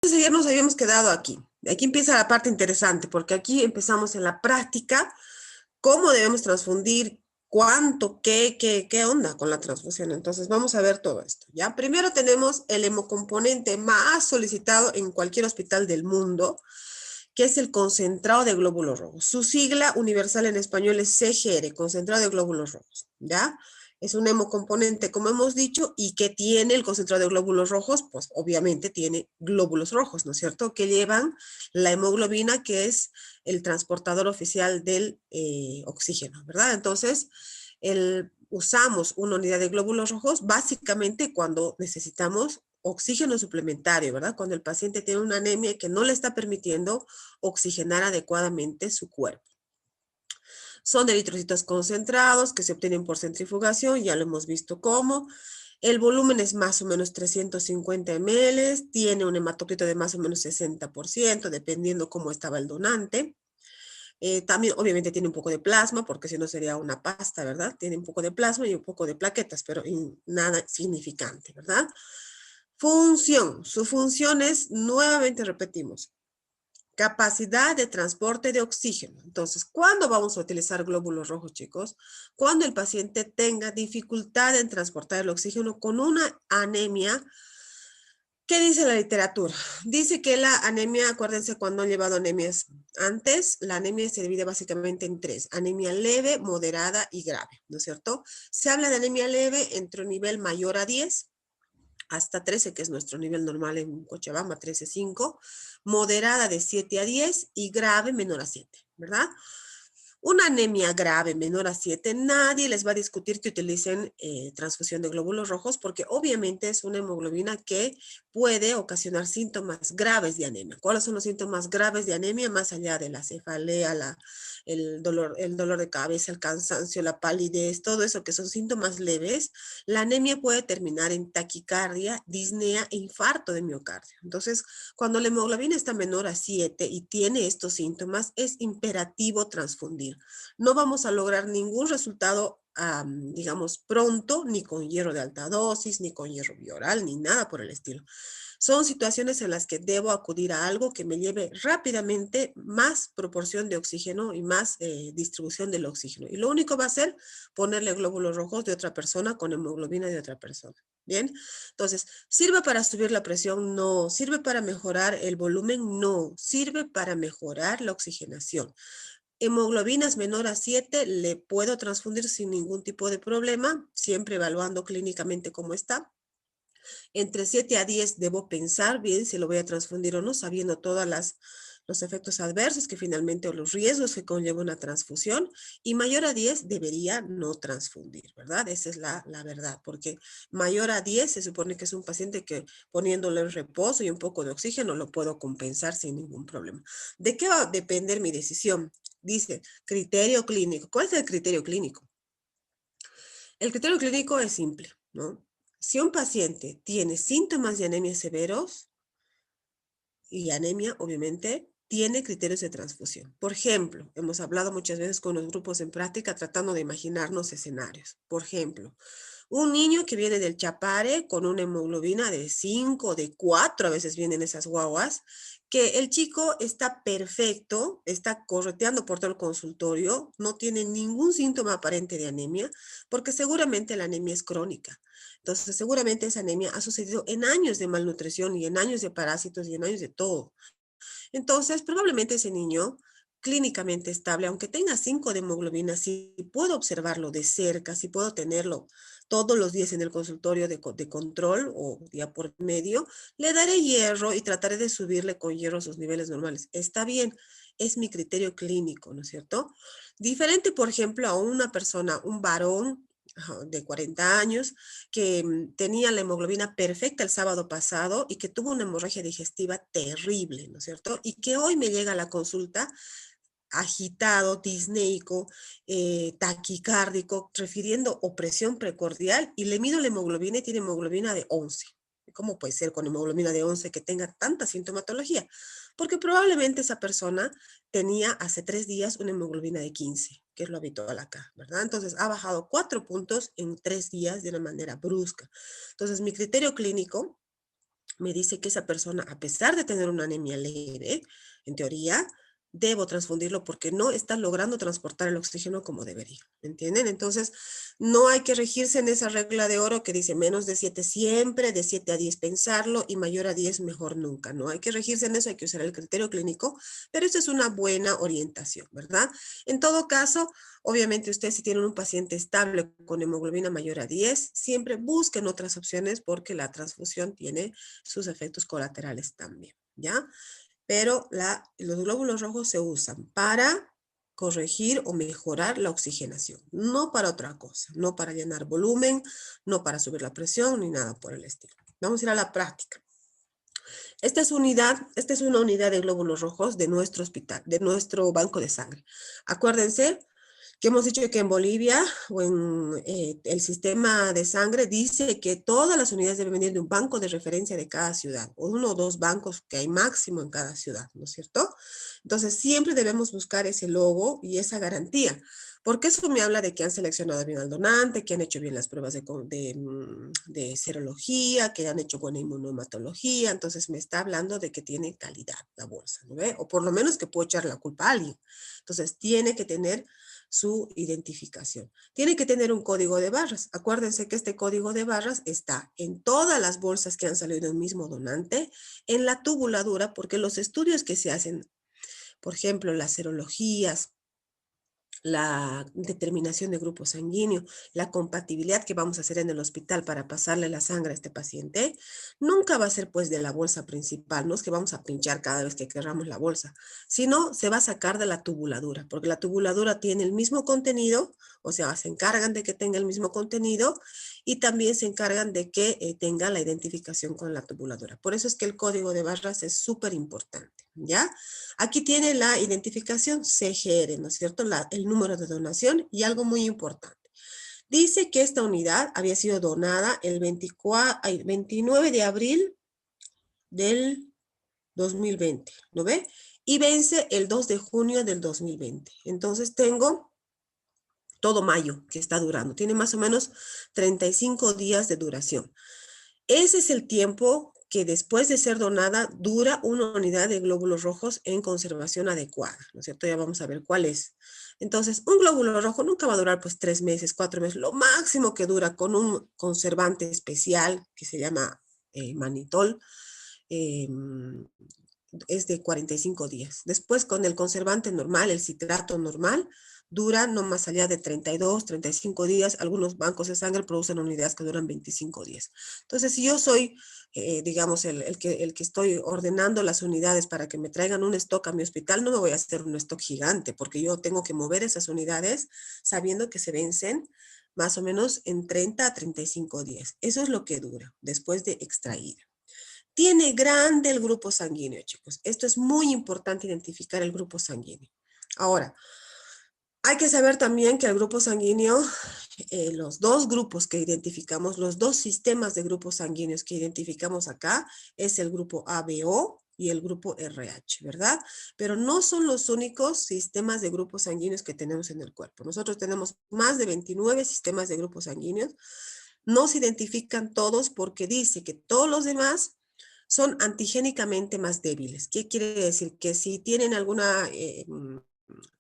Entonces ayer nos habíamos quedado aquí. Aquí empieza la parte interesante, porque aquí empezamos en la práctica, cómo debemos transfundir, cuánto, qué onda con la transfusión. Entonces vamos a ver todo esto, ¿ya? Primero tenemos el hemocomponente más solicitado en cualquier hospital del mundo, que es el concentrado de glóbulos rojos. Su sigla universal en español es CGR, concentrado de glóbulos rojos, ¿ya? Es un hemocomponente, como hemos dicho, y que tiene el concentrado de glóbulos rojos, pues obviamente tiene glóbulos rojos, ¿no es cierto? Que llevan la hemoglobina, que es el transportador oficial del oxígeno, ¿verdad? Entonces, usamos una unidad de glóbulos rojos básicamente cuando necesitamos oxígeno suplementario, ¿verdad? Cuando el paciente tiene una anemia que no le está permitiendo oxigenar adecuadamente su cuerpo. Son eritrocitos concentrados que se obtienen por centrifugación, ya lo hemos visto cómo. El volumen es más o menos 350 ml, tiene un hematocrito de más o menos 60%, dependiendo cómo estaba el donante. También obviamente tiene un poco de plasma, porque si no sería una pasta, ¿verdad? Tiene un poco de plasma y un poco de plaquetas, pero nada significante, ¿verdad? Función. Su función es, nuevamente repetimos, capacidad de transporte de oxígeno. Entonces, ¿cuándo vamos a utilizar glóbulos rojos, chicos? Cuando el paciente tenga dificultad en transportar el oxígeno con una anemia. ¿Qué dice la literatura? Dice que la anemia, acuérdense cuando han llevado anemias antes, la anemia se divide básicamente en tres: anemia leve, moderada y grave, ¿no es cierto? Se habla de anemia leve entre un nivel mayor a 10 hasta 13, que es nuestro nivel normal en Cochabamba, 13,5, moderada de 7 a 10 y grave menor a 7, ¿verdad? Una anemia grave menor a 7, nadie les va a discutir que utilicen transfusión de glóbulos rojos, porque obviamente es una hemoglobina que puede ocasionar síntomas graves de anemia. ¿Cuáles son los síntomas graves de anemia? Más allá de la cefalea, el dolor de cabeza, el cansancio, la palidez, todo eso que son síntomas leves, la anemia puede terminar en taquicardia, disnea e infarto de miocardio. Entonces, cuando la hemoglobina está menor a 7 y tiene estos síntomas, es imperativo transfundir. No vamos a lograr ningún resultado, digamos, pronto, ni con hierro de alta dosis, ni con hierro bioral, ni nada por el estilo. Son situaciones en las que debo acudir a algo que me lleve rápidamente más proporción de oxígeno y más distribución del oxígeno. Y lo único va a ser ponerle glóbulos rojos de otra persona con hemoglobina de otra persona. Bien, entonces, ¿sirve para subir la presión? No. ¿Sirve para mejorar el volumen? No. Sirve para mejorar la oxigenación. Hemoglobinas menor a 7 le puedo transfundir sin ningún tipo de problema, siempre evaluando clínicamente cómo está. Entre 7 a 10 debo pensar bien si lo voy a transfundir o no, sabiendo todos los efectos adversos que finalmente o los riesgos que conlleva una transfusión, y mayor a 10 debería no transfundir, ¿verdad? Esa es la verdad, porque mayor a 10 se supone que es un paciente que poniéndole en reposo y un poco de oxígeno lo puedo compensar sin ningún problema. ¿De qué va a depender mi decisión? Dice, criterio clínico. ¿Cuál es el criterio clínico? El criterio clínico es simple, ¿no? Si un paciente tiene síntomas de anemia severos y anemia, obviamente, tiene criterios de transfusión. Por ejemplo, hemos hablado muchas veces con los grupos en práctica tratando de imaginarnos escenarios. Por ejemplo, un niño que viene del Chapare con una hemoglobina de 5, de 4, a veces vienen esas guaguas, que el chico está perfecto, está correteando por todo el consultorio, no tiene ningún síntoma aparente de anemia, porque seguramente la anemia es crónica. Entonces, seguramente esa anemia ha sucedido en años de malnutrición y en años de parásitos y en años de todo. Entonces, probablemente ese niño clínicamente estable, aunque tenga 5 de hemoglobina, si puedo observarlo de cerca, si puedo tenerlo todos los días en el consultorio de control o día por medio, le daré hierro y trataré de subirle con hierro a sus niveles normales. Está bien, es mi criterio clínico, ¿no es cierto? Diferente, por ejemplo, a una persona, un varón de 40 años, que tenía la hemoglobina perfecta el sábado pasado y que tuvo una hemorragia digestiva terrible, ¿no es cierto? Y que hoy me llega a la consulta agitado, disneico, taquicárdico, refiriendo opresión precordial, y le mido la hemoglobina y tiene hemoglobina de 11. ¿Cómo puede ser con hemoglobina de 11 que tenga tanta sintomatología? Porque probablemente esa persona tenía hace 3 días una hemoglobina de 15, que es lo habitual acá, ¿verdad? Entonces ha bajado 4 puntos en 3 días de una manera brusca. Entonces mi criterio clínico me dice que esa persona, a pesar de tener una anemia leve, en teoría, debo transfundirlo porque no está logrando transportar el oxígeno como debería, ¿me entienden? Entonces, no hay que regirse en esa regla de oro que dice menos de 7 siempre, de 7 a 10 pensarlo y mayor a 10 mejor nunca, no hay que regirse en eso, hay que usar el criterio clínico, pero eso es una buena orientación, ¿verdad? En todo caso, obviamente usted si tiene un paciente estable con hemoglobina mayor a 10, siempre busquen otras opciones porque la transfusión tiene sus efectos colaterales también, ¿ya? Pero los glóbulos rojos se usan para corregir o mejorar la oxigenación, no para otra cosa, no para llenar volumen, no para subir la presión, ni nada por el estilo. Vamos a ir a la práctica. Esta es una unidad de glóbulos rojos de nuestro hospital, de nuestro banco de sangre. Acuérdense que hemos dicho que en Bolivia o en el sistema de sangre dice que todas las unidades deben venir de un banco de referencia de cada ciudad, o uno o dos bancos que hay máximo en cada ciudad, ¿no es cierto? Entonces siempre debemos buscar ese logo y esa garantía, porque eso me habla de que han seleccionado bien al donante, que han hecho bien las pruebas de serología, que han hecho buena inmunohematología, entonces me está hablando de que tiene calidad la bolsa, ¿no ve? O por lo menos que puedo echar la culpa a alguien. Entonces tiene que tener su identificación. Tiene que tener un código de barras. Acuérdense que este código de barras está en todas las bolsas que han salido de un mismo donante, en la tubuladura, porque los estudios que se hacen, por ejemplo, las serologías, la determinación de grupo sanguíneo, la compatibilidad que vamos a hacer en el hospital para pasarle la sangre a este paciente, nunca va a ser pues de la bolsa principal, no es que vamos a pinchar cada vez que querramos la bolsa, sino se va a sacar de la tubuladura, porque la tubuladura tiene el mismo contenido, o sea, se encargan de que tenga el mismo contenido y también se encargan de que tenga la identificación con la tubuladura. Por eso es que el código de barras es súper importante, ¿ya? Aquí tiene la identificación CGR, ¿no es cierto? El número de donación y algo muy importante. Dice que esta unidad había sido donada el 29 de abril del 2020, ¿no ve? Y vence el 2 de junio del 2020. Entonces tengo todo mayo que está durando. Tiene más o menos 35 días de duración. Ese es el tiempo que después de ser donada dura una unidad de glóbulos rojos en conservación adecuada, ¿no es cierto? Ya vamos a ver cuál es. Entonces, un glóbulo rojo nunca va a durar pues 3 meses, 4 meses. Lo máximo que dura con un conservante especial que se llama manitol eh, es de 45 días. Después con el conservante normal, el citrato normal, dura no más allá de 32, 35 días. Algunos bancos de sangre producen unidades que duran 25 días. Entonces, si yo soy, digamos, el que estoy ordenando las unidades para que me traigan un stock a mi hospital, no me voy a hacer un stock gigante, porque yo tengo que mover esas unidades sabiendo que se vencen más o menos en 30 a 35 días. Eso es lo que dura después de extraída. Tiene grande el grupo sanguíneo, chicos. Esto es muy importante identificar el grupo sanguíneo. Ahora, hay que saber también que el grupo sanguíneo, los dos grupos que identificamos, los dos sistemas de grupos sanguíneos que identificamos acá, es el grupo ABO y el grupo RH, ¿verdad? Pero no son los únicos sistemas de grupos sanguíneos que tenemos en el cuerpo. Nosotros tenemos más de 29 sistemas de grupos sanguíneos. No se identifican todos porque dice que todos los demás son antigénicamente más débiles. ¿Qué quiere decir? Que si tienen alguna,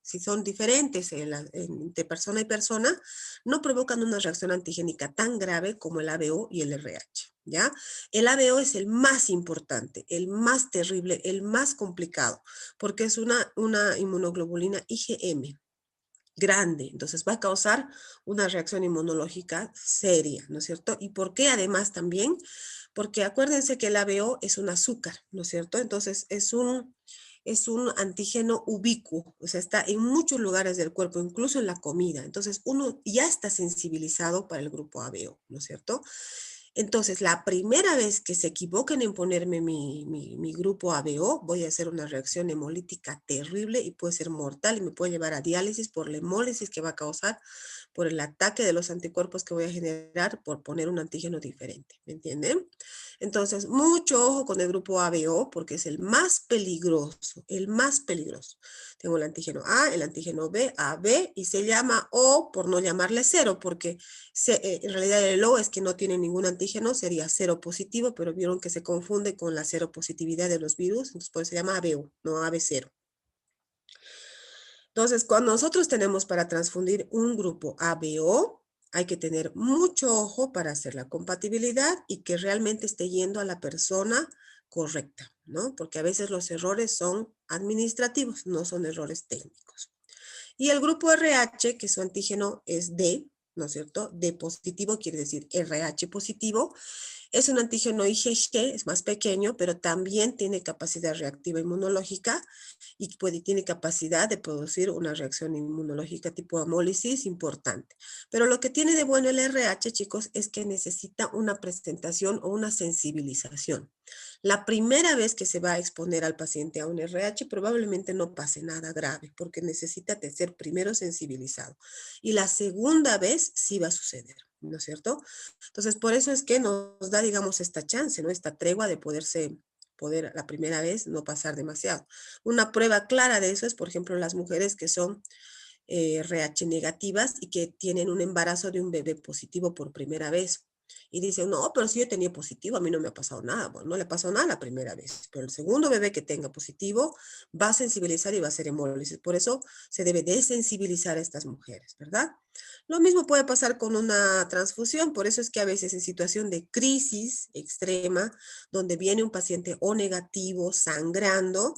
si son diferentes entre persona y persona, no provocan una reacción antigénica tan grave como el ABO y el RH, ¿ya? El ABO es el más importante, el más terrible, el más complicado, porque es una inmunoglobulina IgM grande, entonces va a causar una reacción inmunológica seria, ¿no es cierto? ¿Y por qué además también? Porque acuérdense que el ABO es un azúcar, ¿no es cierto? Entonces es un antígeno ubicuo, o sea, está en muchos lugares del cuerpo, incluso en la comida. Entonces uno ya está sensibilizado para el grupo ABO, ¿no es cierto? Entonces, la primera vez que se equivoquen en ponerme mi grupo ABO, voy a hacer una reacción hemolítica terrible y puede ser mortal y me puede llevar a diálisis por la hemólisis que va a causar, por el ataque de los anticuerpos que voy a generar por poner un antígeno diferente, ¿me entienden? Entonces, mucho ojo con el grupo ABO porque es el más peligroso, el más peligroso. Tengo el antígeno A, el antígeno B, AB, y se llama O por no llamarle cero, porque en realidad el O es que no tiene ningún antígeno, sería cero positivo, pero vieron que se confunde con la cero positividad de los virus, entonces por eso se llama ABO, no AB0. Entonces, cuando nosotros tenemos para transfundir un grupo ABO, hay que tener mucho ojo para hacer la compatibilidad y que realmente esté yendo a la persona correcta, ¿no? Porque a veces los errores son administrativos, no son errores técnicos. Y el grupo RH, que su antígeno es D, ¿no es cierto? D positivo quiere decir RH positivo. Es un antígeno IgG, es más pequeño, pero también tiene capacidad reactiva inmunológica y tiene capacidad de producir una reacción inmunológica tipo hemólisis importante. Pero lo que tiene de bueno el RH, chicos, es que necesita una presentación o una sensibilización. La primera vez que se va a exponer al paciente a un RH probablemente no pase nada grave porque necesita ser primero sensibilizado. Y la segunda vez sí va a suceder, ¿no es cierto? Entonces, por eso es que nos da, digamos, esta chance, ¿no? Esta tregua de poder la primera vez no pasar demasiado. Una prueba clara de eso es, por ejemplo, las mujeres que son RH negativas y que tienen un embarazo de un bebé positivo por primera vez. Y dicen, no, pero si yo tenía positivo, a mí no me ha pasado nada. Bueno, no le pasó nada la primera vez, pero el segundo bebé que tenga positivo va a sensibilizar y va a ser hemólisis. Por eso se debe desensibilizar a estas mujeres, ¿verdad? Lo mismo puede pasar con una transfusión, por eso es que a veces en situación de crisis extrema, donde viene un paciente O negativo, sangrando,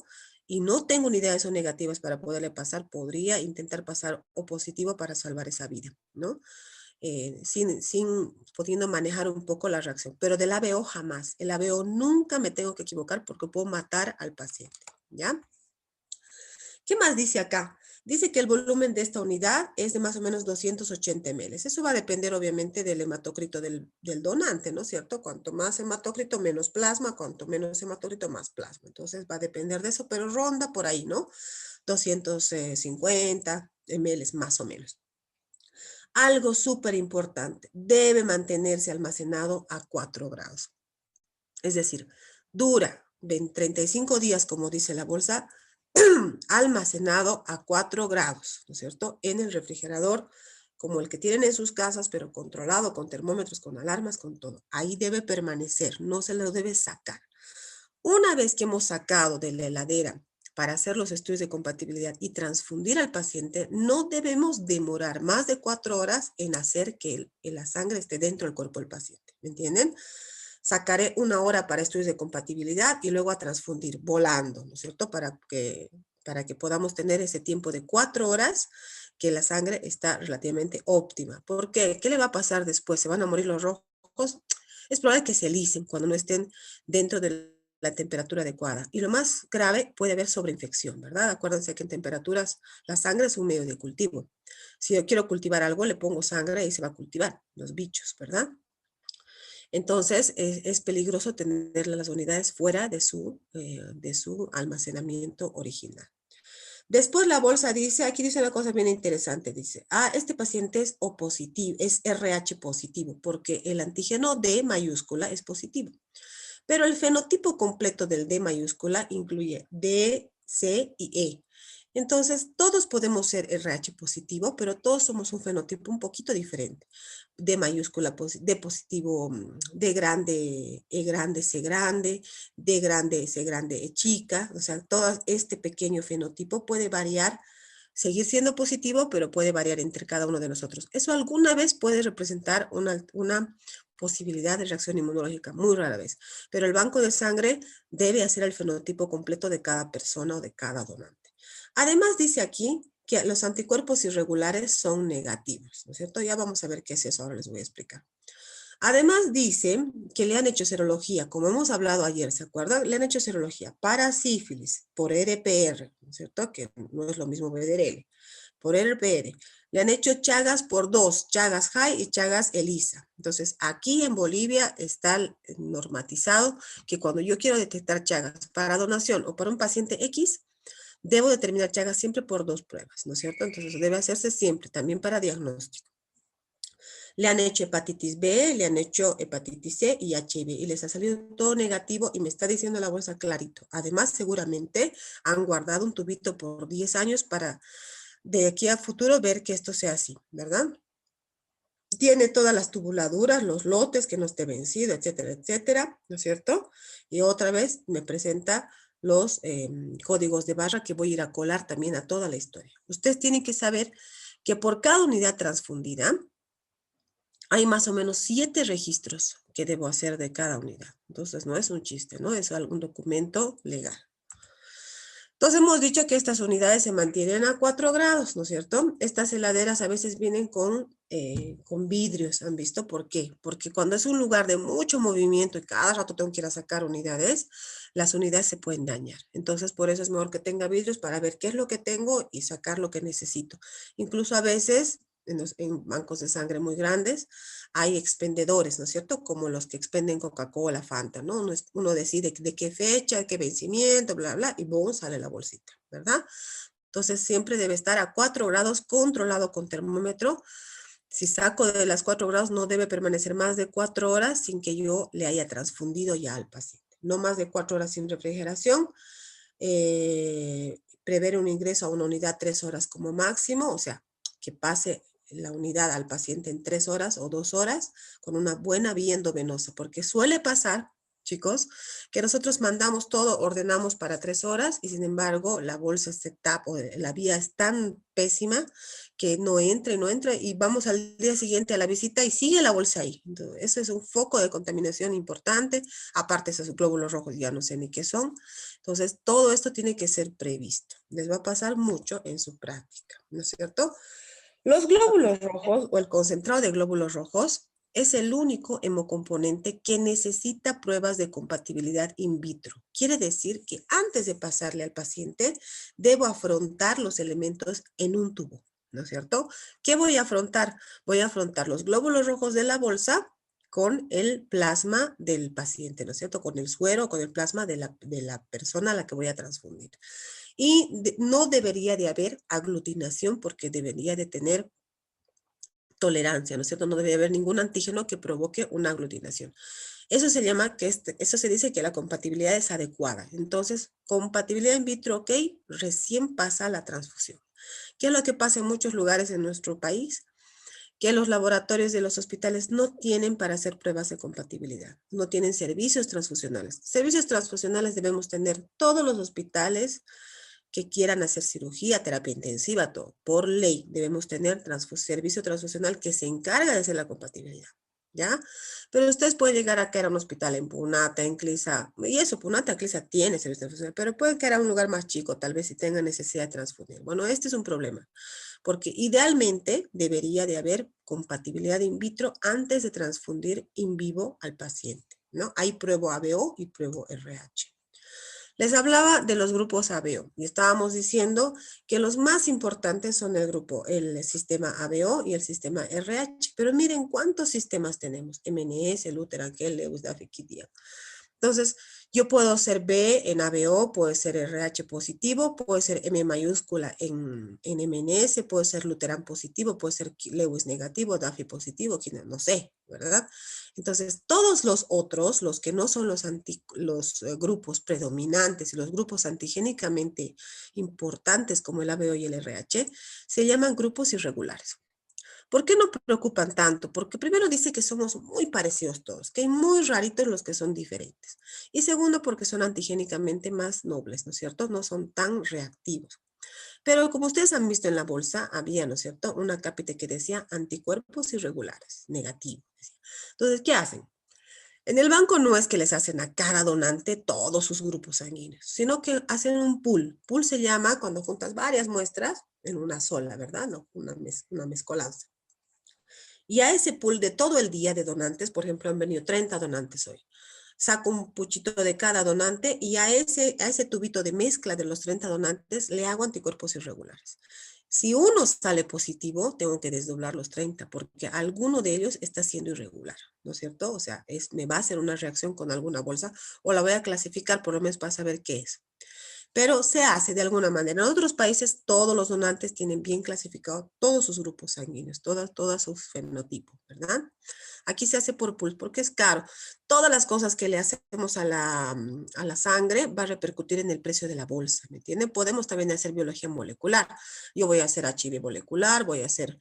y no tengo ni idea de esos negativos para poderle pasar, podría intentar pasar O positivo para salvar esa vida, ¿no? Pudiendo manejar un poco la reacción. Pero del ABO jamás. El ABO nunca me tengo que equivocar porque puedo matar al paciente, ¿ya? ¿Qué más dice acá? Dice que el volumen de esta unidad es de más o menos 280 ml. Eso va a depender obviamente del hematócrito del donante, ¿no es cierto? Cuanto más hematócrito, menos plasma, cuanto menos hematócrito, más plasma. Entonces va a depender de eso, pero ronda por ahí, ¿no? 250 ml más o menos. Algo súper importante, debe mantenerse almacenado a 4 grados. Es decir, dura 35 días, como dice la bolsa, almacenado a 4 grados, ¿no es cierto? En el refrigerador, como el que tienen en sus casas, pero controlado con termómetros, con alarmas, con todo. Ahí debe permanecer, no se lo debe sacar. Una vez que hemos sacado de la heladera para hacer los estudios de compatibilidad y transfundir al paciente, no debemos demorar más de 4 horas en hacer que la sangre esté dentro del cuerpo del paciente, ¿me entienden? Sacaré 1 hora para estudios de compatibilidad y luego a transfundir volando, ¿no es cierto? Para que podamos tener ese tiempo de 4 horas que la sangre está relativamente óptima. ¿Por qué? ¿Qué le va a pasar después? ¿Se van a morir los rojos? Es probable que se lisen cuando no estén dentro de la temperatura adecuada. Y lo más grave, puede haber sobreinfección, ¿verdad? Acuérdense que en temperaturas la sangre es un medio de cultivo. Si yo quiero cultivar algo, le pongo sangre y se va a cultivar, los bichos, ¿verdad? Entonces, es peligroso tener las unidades fuera de su almacenamiento original. Después la bolsa dice, aquí dice una cosa bien interesante, dice, este paciente es O positivo, es RH positivo, porque el antígeno D mayúscula es positivo. Pero el fenotipo completo del D mayúscula incluye D, C y E. Entonces, todos podemos ser RH positivo, pero todos somos un fenotipo un poquito diferente. D mayúscula, D positivo, D grande, E grande, C grande, D grande, C grande, E chica. O sea, todo este pequeño fenotipo puede variar, seguir siendo positivo, pero puede variar entre cada uno de nosotros. Eso alguna vez puede representar una posibilidad de reacción inmunológica, muy rara vez. Pero el banco de sangre debe hacer el fenotipo completo de cada persona o de cada donante. Además dice aquí que los anticuerpos irregulares son negativos, ¿no es cierto? Ya vamos a ver qué es eso, ahora les voy a explicar. Además dice que le han hecho serología, como hemos hablado ayer, ¿se acuerdan? Le han hecho serología para sífilis por RPR, ¿no es cierto? Que no es lo mismo BDRL, por RPR. Le han hecho Chagas por 2, Chagas High y Chagas ELISA. Entonces, aquí en Bolivia está normatizado que cuando yo quiero detectar Chagas para donación o para un paciente X, debo determinar Chagas siempre por 2 pruebas, ¿no es cierto? Entonces, debe hacerse siempre, también para diagnóstico. Le han hecho hepatitis B, le han hecho hepatitis C y HIV y les ha salido todo negativo y me está diciendo la bolsa clarito. Además, seguramente han guardado un tubito por 10 años para de aquí a futuro ver que esto sea así, ¿verdad? Tiene todas las tubuladuras, los lotes que no esté vencido, etcétera, etcétera, ¿no es cierto? Y otra vez me presenta los códigos de barra que voy a ir a colar también a toda la historia. Ustedes tienen que saber que por cada unidad transfundida hay más o menos 7 registros que debo hacer de cada unidad. Entonces no es un chiste, ¿no? Es algún documento legal. Entonces hemos dicho que estas unidades se mantienen a 4 grados, ¿no es cierto? Estas heladeras a veces vienen con vidrios, ¿han visto? ¿Por qué? Porque cuando es un lugar de mucho movimiento y cada rato tengo que ir a sacar unidades, las unidades se pueden dañar. Entonces por eso es mejor que tenga vidrios para ver qué es lo que tengo y sacar lo que necesito. Incluso a veces en bancos de sangre muy grandes, hay expendedores, ¿no es cierto? Como los que expenden Coca-Cola, Fanta, ¿no? Uno decide de qué fecha, qué vencimiento, bla, bla, y boom, sale la bolsita, ¿verdad? Entonces siempre debe estar a 4 grados controlado con termómetro. Si saco de las 4 grados, no debe permanecer más de 4 horas sin que yo le haya transfundido ya al paciente. No más de 4 horas sin refrigeración. Prever un ingreso a una unidad 3 horas como máximo, o sea, que pase la unidad al paciente en 3 horas o 2 horas con una buena vía endovenosa, porque suele pasar, chicos, que nosotros mandamos todo, ordenamos para 3 horas y sin embargo la bolsa se tapa, o la vía es tan pésima que no entra y vamos al día siguiente a la visita y sigue la bolsa ahí. Entonces, eso es un foco de contaminación importante, aparte esos glóbulos rojos ya no sé ni qué son. Entonces, todo esto tiene que ser previsto. Les va a pasar mucho en su práctica, ¿no es cierto? Los glóbulos rojos o el concentrado de glóbulos rojos es el único hemocomponente que necesita pruebas de compatibilidad in vitro. Quiere decir que antes de pasarle al paciente, debo afrontar los elementos en un tubo, ¿no es cierto? ¿Qué voy a afrontar? Voy a afrontar los glóbulos rojos de la bolsa con el plasma del paciente, ¿no es cierto? Con el suero, con el plasma de la persona a la que voy a transfundir. Y no debería de haber aglutinación porque debería de tener tolerancia, ¿no es cierto? No debería haber ningún antígeno que provoque una aglutinación. Eso se llama eso se dice que la compatibilidad es adecuada. Entonces, compatibilidad in vitro, ok, recién pasa la transfusión. ¿Qué es lo que pasa en muchos lugares en nuestro país? Que los laboratorios de los hospitales no tienen para hacer pruebas de compatibilidad, no tienen servicios transfusionales. Servicios transfusionales debemos tener todos los hospitales que quieran hacer cirugía, terapia intensiva, todo. Por ley debemos tener servicio transfusional que se encarga de hacer la compatibilidad, ¿ya? Pero ustedes pueden llegar a caer a un hospital en Punata, en Clisa, y eso, Punata, Clisa tiene servicio transfusional, pero pueden caer a un lugar más chico, tal vez si tengan necesidad de transfundir. Bueno, este es un problema, porque idealmente debería de haber compatibilidad in vitro antes de transfundir in vivo al paciente, ¿no? Ahí pruebo ABO y pruebo RH. Les hablaba de los grupos ABO y estábamos diciendo que los más importantes son el sistema ABO y el sistema RH, pero miren cuántos sistemas tenemos, MNS, Luther, Angel, Lewis, Duffy, Kidia. Entonces, yo puedo ser B en ABO, puede ser RH positivo, puede ser M mayúscula en MNS, puede ser Luterán positivo, puede ser Lewis negativo, Duffy positivo, no sé, ¿verdad? Entonces, todos los otros, los que no son los grupos predominantes y los grupos antigénicamente importantes como el ABO y el RH, se llaman grupos irregulares. ¿Por qué no preocupan tanto? Porque primero dice que somos muy parecidos todos, que hay muy raritos los que son diferentes. Y segundo, porque son antigénicamente más nobles, ¿no es cierto? No son tan reactivos. Pero como ustedes han visto en la bolsa, había, ¿no es cierto? Una cápita que decía anticuerpos irregulares, negativo. Entonces, ¿qué hacen? En el banco no es que les hacen a cada donante todos sus grupos sanguíneos, sino que hacen un pool. Pool se llama cuando juntas varias muestras en una sola, ¿verdad? No, una mezcolanza. Y a ese pool de todo el día de donantes, por ejemplo, han venido 30 donantes hoy. Saco un puchito de cada donante y a ese tubito de mezcla de los 30 donantes le hago anticuerpos irregulares. Si uno sale positivo, tengo que desdoblar los 30 porque alguno de ellos está siendo irregular, ¿no es cierto? O sea, me va a hacer una reacción con alguna bolsa o la voy a clasificar por lo menos para saber qué es. pero se hace de alguna manera. En otros países todos los donantes tienen bien clasificados todos sus grupos sanguíneos, todos sus fenotipos, ¿verdad? Aquí se hace por pulse porque es caro. Todas las cosas que le hacemos a la sangre va a repercutir en el precio de la bolsa, ¿me entienden? Podemos también hacer biología molecular. Yo voy a hacer HIV molecular, voy a hacer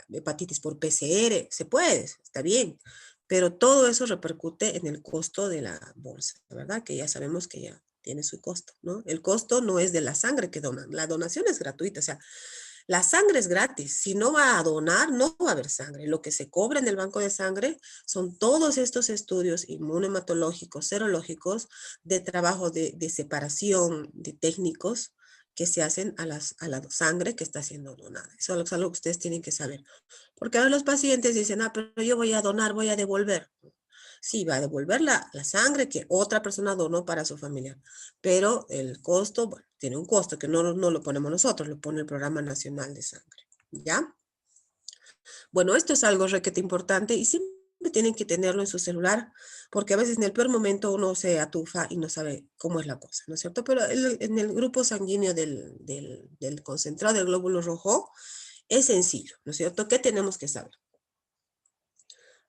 hepatitis por PCR, se puede, está bien, pero todo eso repercute en el costo de la bolsa, ¿verdad? Que ya sabemos que ya tiene su costo, ¿no? El costo no es de la sangre que donan, la donación es gratuita, o sea, la sangre es gratis. Si no va a donar, no va a haber sangre. Lo que se cobra en el banco de sangre son todos estos estudios inmunohematológicos, serológicos, de trabajo de separación de técnicos que se hacen a la sangre que está siendo donada. Eso es algo que ustedes tienen que saber. Porque ahora los pacientes dicen, pero yo voy a donar, voy a devolver. Sí, va a devolver la sangre que otra persona donó para su familia, pero el costo, bueno, tiene un costo que no lo ponemos nosotros, lo pone el Programa Nacional de Sangre, ¿ya? Bueno, esto es algo requete importante y siempre tienen que tenerlo en su celular, porque a veces en el peor momento uno se atufa y no sabe cómo es la cosa, ¿no es cierto? Pero en el grupo sanguíneo del concentrado del glóbulo rojo es sencillo, ¿no es cierto? ¿Qué tenemos que saber?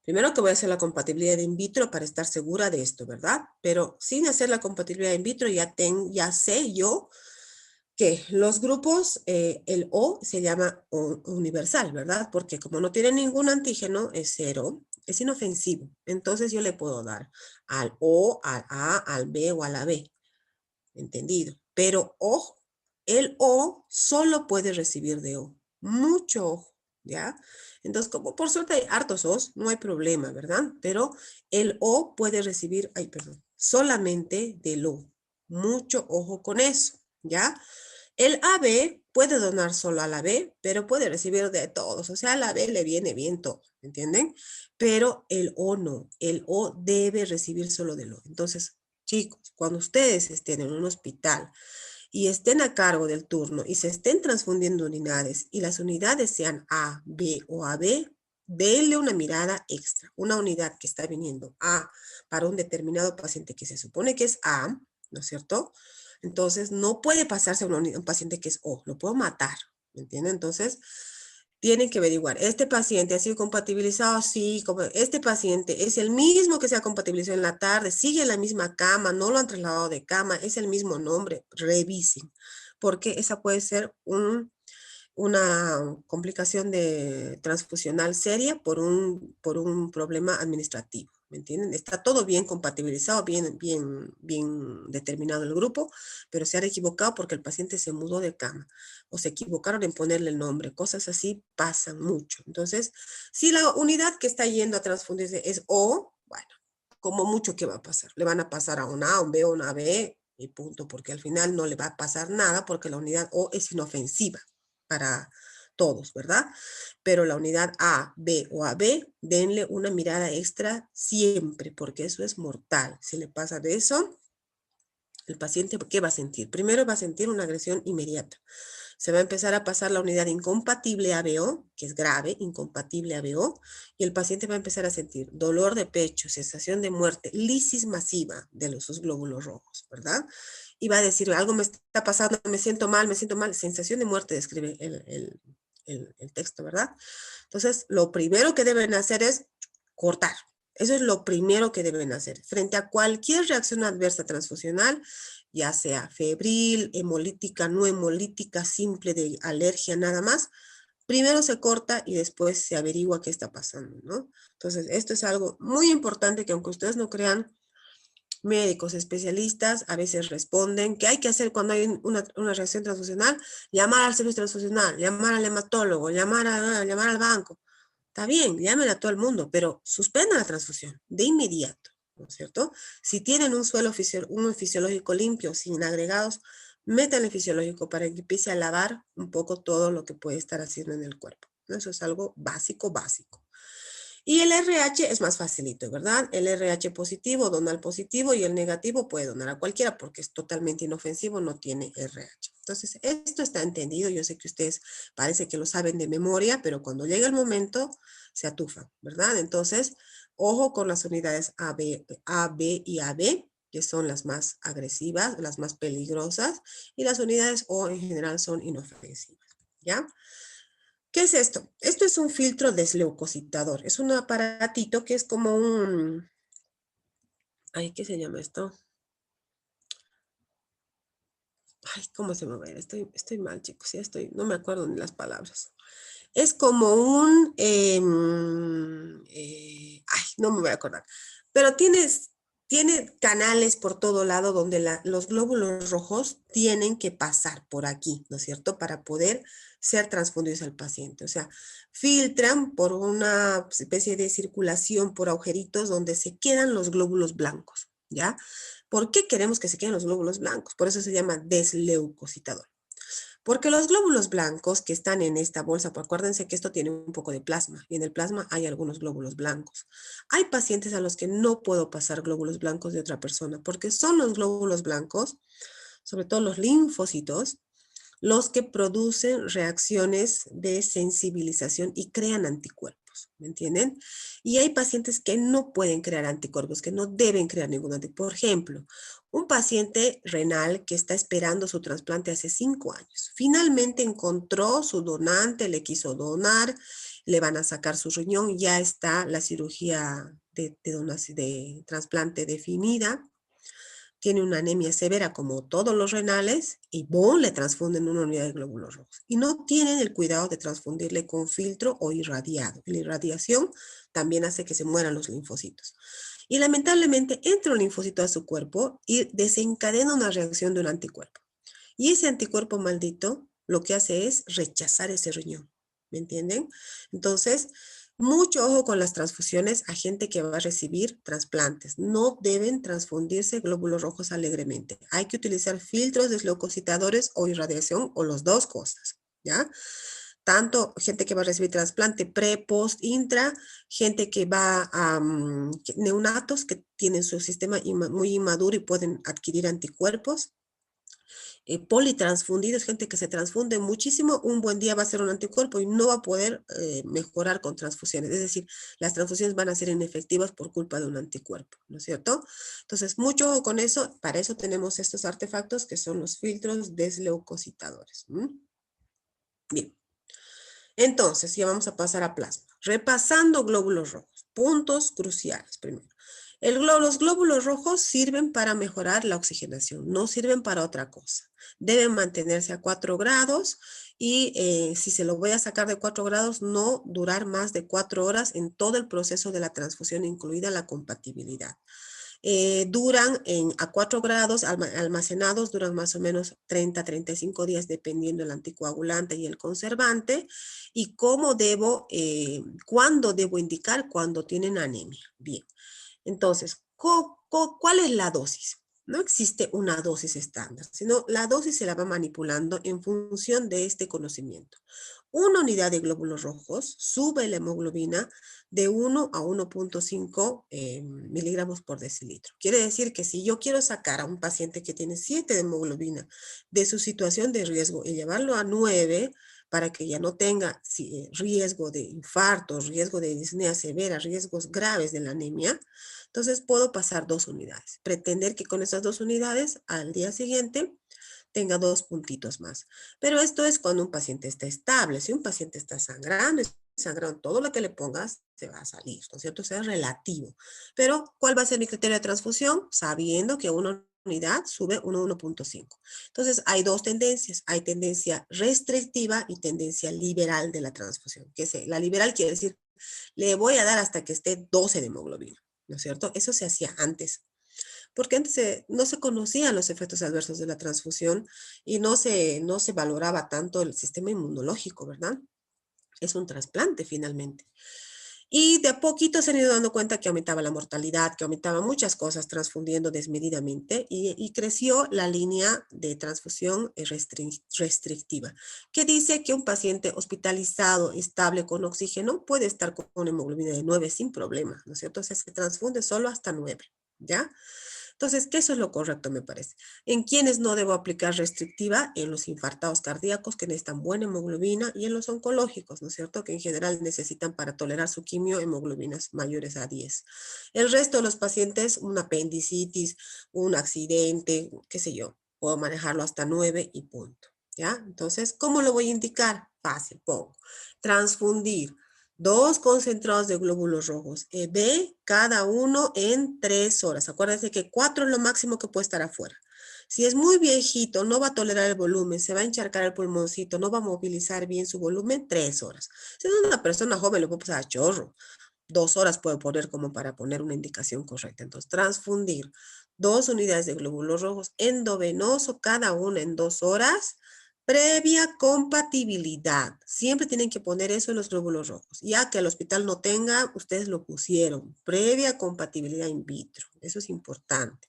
Primero que voy a hacer la compatibilidad in vitro para estar segura de esto, ¿verdad? Pero sin hacer la compatibilidad in vitro ya sé yo que los grupos, el O se llama universal, ¿verdad? Porque como no tiene ningún antígeno, es cero, es inofensivo. Entonces yo le puedo dar al O, al A, al B o a la B. ¿Entendido? Pero ojo, el O solo puede recibir de O. Mucho ojo, ¿ya? Entonces, como por suerte hay hartos O's, no hay problema, ¿verdad? Pero el O puede recibir, solamente del O. Mucho ojo con eso, ¿ya? El AB puede donar solo a la B, pero puede recibir de todos. O sea, a la B le viene bien todo, ¿entienden? Pero el O no. El O debe recibir solo del O. Entonces, chicos, cuando ustedes estén en un hospital y estén a cargo del turno y se estén transfundiendo unidades y las unidades sean A, B o AB, denle una mirada extra. Una unidad que está viniendo A para un determinado paciente que se supone que es A, ¿no es cierto? Entonces, no puede pasarse a un paciente que es O, lo puedo matar, ¿me entienden? Entonces, tienen que averiguar, ¿este paciente ha sido compatibilizado? Sí, este paciente es el mismo que se ha compatibilizado en la tarde, sigue en la misma cama, no lo han trasladado de cama, es el mismo nombre, revisen, porque esa puede ser una complicación transfusional seria por un problema administrativo, ¿me entienden? Está todo bien compatibilizado, bien determinado el grupo, pero se han equivocado porque el paciente se mudó de cama o se equivocaron en ponerle el nombre, cosas así pasan mucho. Entonces, si la unidad que está yendo a transfundirse es O, bueno, como mucho, ¿qué va a pasar? Le van a pasar a una A, un B o una B y punto, porque al final no le va a pasar nada porque la unidad O es inofensiva para todos, ¿verdad? Pero la unidad A, B o AB, denle una mirada extra siempre, porque eso es mortal. Si le pasa de eso, el paciente, ¿qué va a sentir? Primero va a sentir una agresión inmediata. Se va a empezar a pasar la unidad incompatible ABO, que es grave, incompatible ABO, y el paciente va a empezar a sentir dolor de pecho, sensación de muerte, lisis masiva de sus glóbulos rojos, ¿verdad? Y va a decir, algo me está pasando, me siento mal, sensación de muerte, describe el texto, ¿verdad? Entonces, lo primero que deben hacer es cortar. Eso es lo primero que deben hacer. Frente a cualquier reacción adversa transfusional, ya sea febril, hemolítica, no hemolítica, simple de alergia, nada más, primero se corta y después se averigua qué está pasando, ¿no? Entonces, esto es algo muy importante que aunque ustedes no crean, médicos especialistas a veces responden. ¿Qué hay que hacer cuando hay una reacción transfusional? Llamar al servicio transfusional, llamar al hematólogo, llamar al banco. Está bien, llamen a todo el mundo, pero suspendan la transfusión de inmediato, ¿no es cierto? Si tienen un un fisiológico limpio, sin agregados, metan el fisiológico para que empiece a lavar un poco todo lo que puede estar haciendo en el cuerpo. Eso es algo básico, básico. Y el RH es más facilito, ¿verdad? El RH positivo dona al positivo y el negativo puede donar a cualquiera porque es totalmente inofensivo, no tiene RH. Entonces, esto está entendido. Yo sé que ustedes parece que lo saben de memoria, pero cuando llega el momento se atufan, ¿verdad? Entonces, ojo con las unidades A, B y AB. que son las más agresivas, las más peligrosas, y las unidades O en general son inofensivas, ¿ya? ¿Qué es esto? Esto es un filtro desleucocitador. Es un aparatito que es como un... Ay, ¿qué se llama esto? Ay, ¿cómo se me va a ver? Estoy mal, chicos. Ya no me acuerdo ni las palabras. Es como un... ay, no me voy a acordar. Pero tiene canales por todo lado donde los glóbulos rojos tienen que pasar por aquí, ¿no es cierto? Para poder ser transfundidos al paciente. O sea, filtran por una especie de circulación por agujeritos donde se quedan los glóbulos blancos, ¿ya? ¿Por qué queremos que se queden los glóbulos blancos? Por eso se llama desleucocitador. Porque los glóbulos blancos que están en esta bolsa, pues acuérdense que esto tiene un poco de plasma y en el plasma hay algunos glóbulos blancos. Hay pacientes a los que no puedo pasar glóbulos blancos de otra persona porque son los glóbulos blancos, sobre todo los linfocitos, los que producen reacciones de sensibilización y crean anticuerpos, ¿me entienden? Y hay pacientes que no pueden crear anticuerpos, que no deben crear ningún anticuerpo. Por ejemplo, un paciente renal que está esperando su trasplante hace 5 años, finalmente encontró su donante, le quiso donar, le van a sacar su riñón, ya está la cirugía de trasplante definida, tiene una anemia severa como todos los renales y ¡boom! Le transfunden una unidad de glóbulos rojos. Y no tienen el cuidado de transfundirle con filtro o irradiado. La irradiación también hace que se mueran los linfocitos. Y lamentablemente entra un linfocito a su cuerpo y desencadena una reacción de un anticuerpo. Y ese anticuerpo maldito lo que hace es rechazar ese riñón. ¿Me entienden? Entonces, mucho ojo con las transfusiones a gente que va a recibir trasplantes. No deben transfundirse glóbulos rojos alegremente. Hay que utilizar filtros desleucocitadores o irradiación o las dos cosas, ¿ya? Tanto gente que va a recibir trasplante pre, post, intra, gente que va a neonatos que tienen su sistema muy inmaduro y pueden adquirir anticuerpos. Politransfundidos, gente que se transfunde muchísimo, un buen día va a ser un anticuerpo y no va a poder mejorar con transfusiones. Es decir, las transfusiones van a ser inefectivas por culpa de un anticuerpo, ¿no es cierto? Entonces, mucho ojo con eso. Para eso tenemos estos artefactos que son los filtros desleucocitadores. Bien. Entonces, ya vamos a pasar a plasma. Repasando glóbulos rojos. Puntos cruciales primero. Los glóbulos rojos sirven para mejorar la oxigenación, no sirven para otra cosa. Deben mantenerse a 4 grados y si se lo voy a sacar de 4 grados, no durar más de 4 horas en todo el proceso de la transfusión, incluida la compatibilidad. Duran a 4 grados almacenados, duran más o menos 30-35 días dependiendo del anticoagulante y el conservante. Y cuándo debo indicar cuando tienen anemia. Bien, entonces, ¿cuál es la dosis? No existe una dosis estándar, sino la dosis se la va manipulando en función de este conocimiento. Una unidad de glóbulos rojos sube la hemoglobina de 1 a 1.5 miligramos por decilitro. Quiere decir que si yo quiero sacar a un paciente que tiene 7 de hemoglobina de su situación de riesgo y llevarlo a 9 para que ya no tenga riesgo de infarto, riesgo de disnea severa, riesgos graves de la anemia, entonces puedo pasar 2 unidades. Pretender que con esas 2 unidades al día siguiente tenga 2 puntitos más. Pero esto es cuando un paciente está estable. Si un paciente está sangrando, todo lo que le pongas se va a salir, ¿no es cierto? O sea, es relativo. Pero, ¿cuál va a ser mi criterio de transfusión? Sabiendo que una unidad sube 1.5. Entonces, hay dos tendencias. Hay tendencia restrictiva y tendencia liberal de la transfusión. La liberal quiere decir, le voy a dar hasta que esté 12 de hemoglobina, ¿no es cierto? Eso se hacía antes. Porque antes no se conocían los efectos adversos de la transfusión y no se valoraba tanto el sistema inmunológico, ¿verdad? Es un trasplante finalmente. Y de a poquito se han ido dando cuenta que aumentaba la mortalidad, que aumentaba muchas cosas transfundiendo desmedidamente y creció la línea de transfusión restrictiva, que dice que un paciente hospitalizado, estable con oxígeno, puede estar con una hemoglobina de 9 sin problema, ¿no es cierto? O sea, se transfunde solo hasta 9, ¿ya? Entonces, que eso es lo correcto, me parece. ¿En quiénes no debo aplicar restrictiva? En los infartados cardíacos que necesitan buena hemoglobina y en los oncológicos, ¿no es cierto? Que en general necesitan para tolerar su quimio hemoglobinas mayores a 10. El resto de los pacientes, un apendicitis, un accidente, qué sé yo, puedo manejarlo hasta 9 y punto. ¿Ya? Entonces, ¿cómo lo voy a indicar? Fácil, pongo. Transfundir 2 concentrados de glóbulos rojos EB, cada uno en 3 horas. Acuérdense que 4 es lo máximo que puede estar afuera. Si es muy viejito, no va a tolerar el volumen, se va a encharcar el pulmoncito, no va a movilizar bien su volumen, 3 horas. Si es una persona joven, lo puede pasar a chorro. 2 horas puedo poner como para poner una indicación correcta. Entonces, transfundir 2 unidades de glóbulos rojos endovenoso, cada una en 2 horas, previa compatibilidad. Siempre tienen que poner eso en los glóbulos rojos. Ya que el hospital no tenga, ustedes lo pusieron. Previa compatibilidad in vitro. Eso es importante.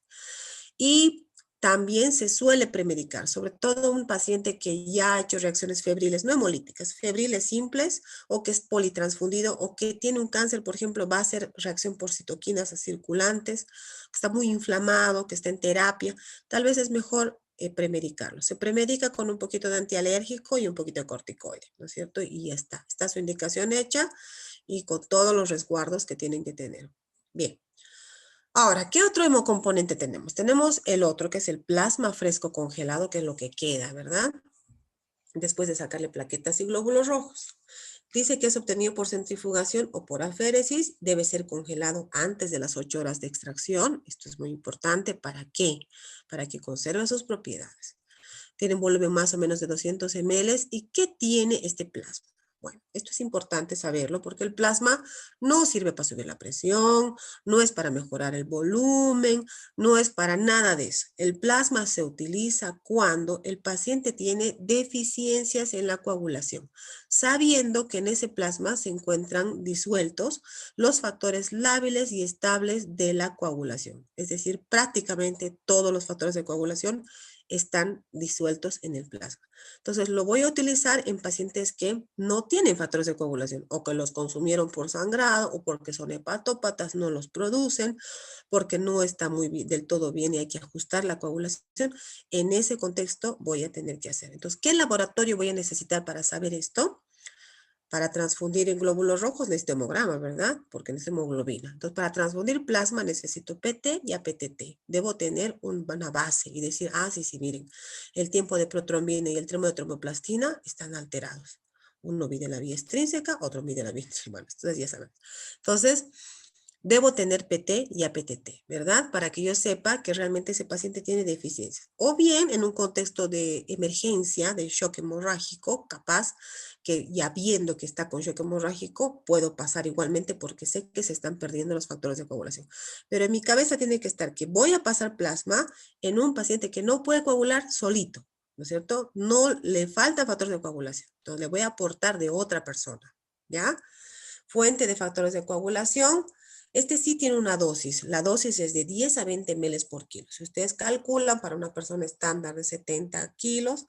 Y también se suele premedicar, sobre todo un paciente que ya ha hecho reacciones febriles, no hemolíticas, febriles simples, o que es politransfundido, o que tiene un cáncer, por ejemplo, va a hacer reacción por citoquinas circulantes, que está muy inflamado, que está en terapia, tal vez es mejor premedicarlo. Se premedica con un poquito de antialérgico y un poquito de corticoide, ¿no es cierto? Y ya está. Está su indicación hecha y con todos los resguardos que tienen que tener. Bien. Ahora, ¿qué otro hemocomponente tenemos? Tenemos el otro, que es el plasma fresco congelado, que es lo que queda, ¿verdad? Después de sacarle plaquetas y glóbulos rojos. Dice que es obtenido por centrifugación o por aféresis, debe ser congelado antes de las 8 horas de extracción. Esto es muy importante. ¿Para qué? Para que conserve sus propiedades. Tiene un volumen más o menos de 200 ml. ¿Y qué tiene este plasma? Bueno, esto es importante saberlo porque el plasma no sirve para subir la presión, no es para mejorar el volumen, no es para nada de eso. El plasma se utiliza cuando el paciente tiene deficiencias en la coagulación, sabiendo que en ese plasma se encuentran disueltos los factores lábiles y estables de la coagulación. Es decir, prácticamente todos los factores de coagulación están disueltos en el plasma. Entonces, lo voy a utilizar en pacientes que no tienen factores de coagulación o que los consumieron por sangrado o porque son hepatópatas, no los producen, porque no está muy bien, del todo bien y hay que ajustar la coagulación. En ese contexto voy a tener que hacer. Entonces, ¿qué laboratorio voy a necesitar para saber esto? Para transfundir en glóbulos rojos necesito hemograma, ¿verdad? Porque necesito hemoglobina. Entonces, para transfundir plasma necesito PT y APTT. Debo tener una base y decir, sí, miren, el tiempo de protrombina y el tremo de tromboplastina están alterados. Uno mide la vía extrínseca, otro mide la vía intrínseca. Entonces, ya saben. Entonces, debo tener PT y APTT, ¿verdad? Para que yo sepa que realmente ese paciente tiene deficiencias. O bien, en un contexto de emergencia, de shock hemorrágico, capaz que ya viendo que está con shock hemorrágico, puedo pasar igualmente porque sé que se están perdiendo los factores de coagulación. Pero en mi cabeza tiene que estar que voy a pasar plasma en un paciente que no puede coagular solito, ¿no es cierto? No le falta factores de coagulación. Entonces, le voy a aportar de otra persona, ¿ya? Fuente de factores de coagulación. Este sí tiene una dosis. La dosis es de 10 a 20 ml por kilo. Si ustedes calculan para una persona estándar de 70 kilos,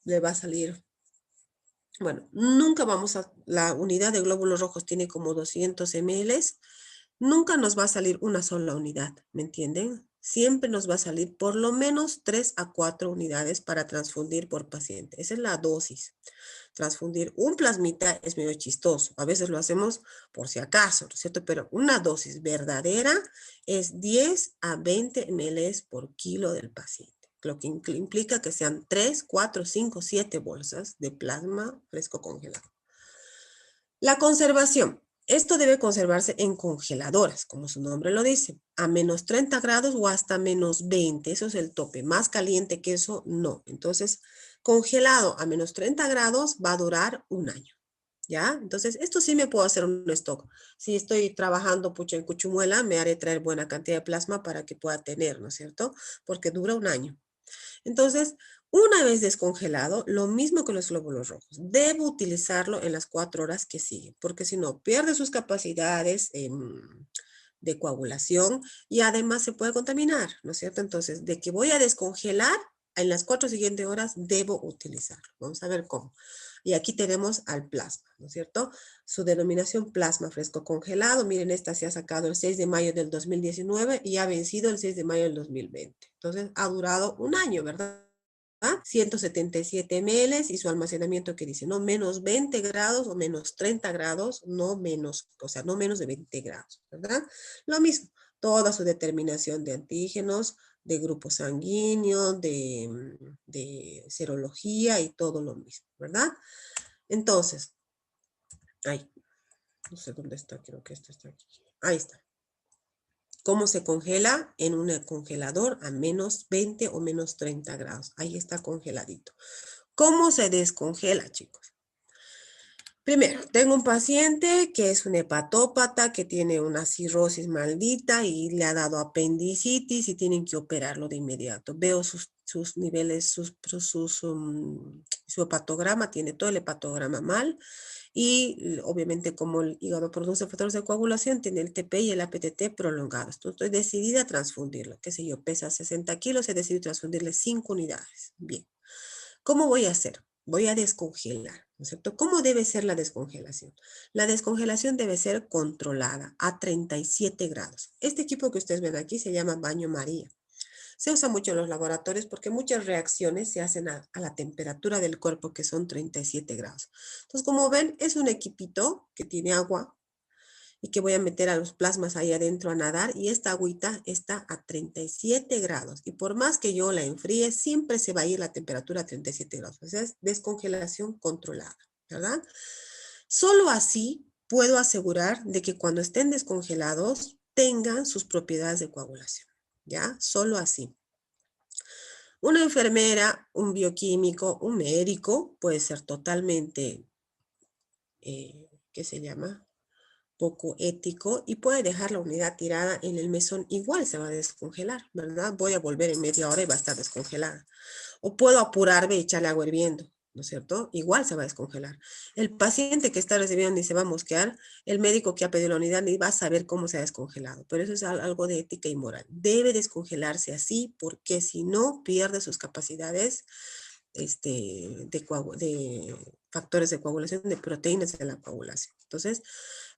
le va a salir, bueno, nunca vamos a, la unidad de glóbulos rojos tiene como 200 ml, nunca nos va a salir una sola unidad, ¿me entienden? Siempre nos va a salir por lo menos 3 a 4 unidades para transfundir por paciente. Esa es la dosis. Transfundir un plasmita es medio chistoso. A veces lo hacemos por si acaso, ¿no es cierto? Pero una dosis verdadera es 10 a 20 ml por kilo del paciente, lo que implica que sean 3, 4, 5, 7 bolsas de plasma fresco congelado. La conservación. Esto debe conservarse en congeladoras, como su nombre lo dice, a menos 30 grados o hasta menos 20. Eso es el tope. Más caliente que eso, no. Entonces, congelado a menos 30 grados va a durar un año. ¿Ya? Entonces, esto sí me puedo hacer un stock. Si estoy trabajando pucha en Cuchumuela, me haré traer buena cantidad de plasma para que pueda tener, ¿no es cierto? Porque dura un año. Entonces, una vez descongelado, lo mismo que los glóbulos rojos, debo utilizarlo en las 4 horas que siguen, porque si no, pierde sus capacidades de coagulación y además se puede contaminar, ¿no es cierto? Entonces, de que voy a descongelar, en las 4 siguientes horas debo utilizarlo. Vamos a ver cómo. Y aquí tenemos al plasma, ¿no es cierto? Su denominación plasma fresco congelado. Miren, esta se ha sacado el 6 de mayo del 2019 y ha vencido el 6 de mayo del 2020. Entonces, ha durado un año, ¿verdad? 177 ml y su almacenamiento que dice, no menos 20 grados o menos 30 grados, no menos, o sea, no menos de 20 grados, ¿verdad? Lo mismo, toda su determinación de antígenos, de grupo sanguíneo, de serología y todo lo mismo, ¿verdad? Entonces, ay, no sé dónde está, creo que esto está aquí. Ahí está. ¿Cómo se congela? En un congelador a menos 20 o menos 30 grados. Ahí está congeladito. ¿Cómo se descongela, chicos? Primero, tengo un paciente que es un hepatópata, que tiene una cirrosis maldita y le ha dado apendicitis y tienen que operarlo de inmediato. Veo sus niveles, su hepatograma, tiene todo el hepatograma mal. Y obviamente como el hígado produce factores de coagulación, tiene el TP y el APTT prolongados. Entonces estoy decidida a transfundirlo. Qué sé yo, pesa 60 kilos, he decidido transfundirle 5 unidades. Bien. ¿Cómo voy a hacer? Voy a descongelar, ¿no es cierto? ¿Cómo debe ser la descongelación? La descongelación debe ser controlada a 37 grados. Este equipo que ustedes ven aquí se llama baño María. Se usa mucho en los laboratorios porque muchas reacciones se hacen a la temperatura del cuerpo, que son 37 grados. Entonces, como ven, es un equipito que tiene agua y que voy a meter a los plasmas ahí adentro a nadar, y esta agüita está a 37 grados. Y por más que yo la enfríe, siempre se va a ir la temperatura a 37 grados. O sea, es descongelación controlada, ¿verdad? Solo así puedo asegurar de que cuando estén descongelados tengan sus propiedades de coagulación, ¿ya? Solo así. Una enfermera, un bioquímico, un médico puede ser totalmente, ¿qué se llama? Poco ético y puede dejar la unidad tirada en el mesón. Igual se va a descongelar, ¿verdad? Voy a volver en media hora y va a estar descongelada. O puedo apurarme y echarle agua hirviendo, ¿no es cierto? Igual se va a descongelar. El paciente que está recibiendo y se va a mosquear, el médico que ha pedido la unidad ni va a saber cómo se ha descongelado. Pero eso es algo de ética y moral. Debe descongelarse así porque si no pierde sus capacidades de factores de coagulación, de proteínas de la coagulación. Entonces,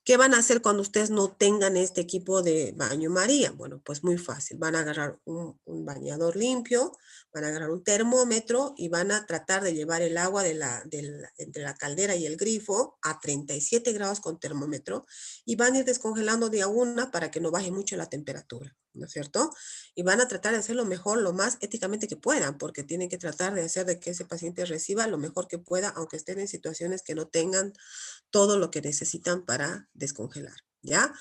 ¿qué van a hacer cuando ustedes no tengan este equipo de baño María? Bueno, pues muy fácil. Van a agarrar un bañador limpio, van a agarrar un termómetro y van a tratar de llevar el agua entre la caldera y el grifo a 37 grados con termómetro y van a ir descongelando de a una para que no baje mucho la temperatura, ¿no es cierto? Y van a tratar de hacerlo mejor, lo más éticamente que puedan, porque tienen que tratar de hacer de que ese paciente reciba lo mejor que pueda, aunque estén en situaciones que no tengan todo lo que necesitan para descongelar, ¿ya?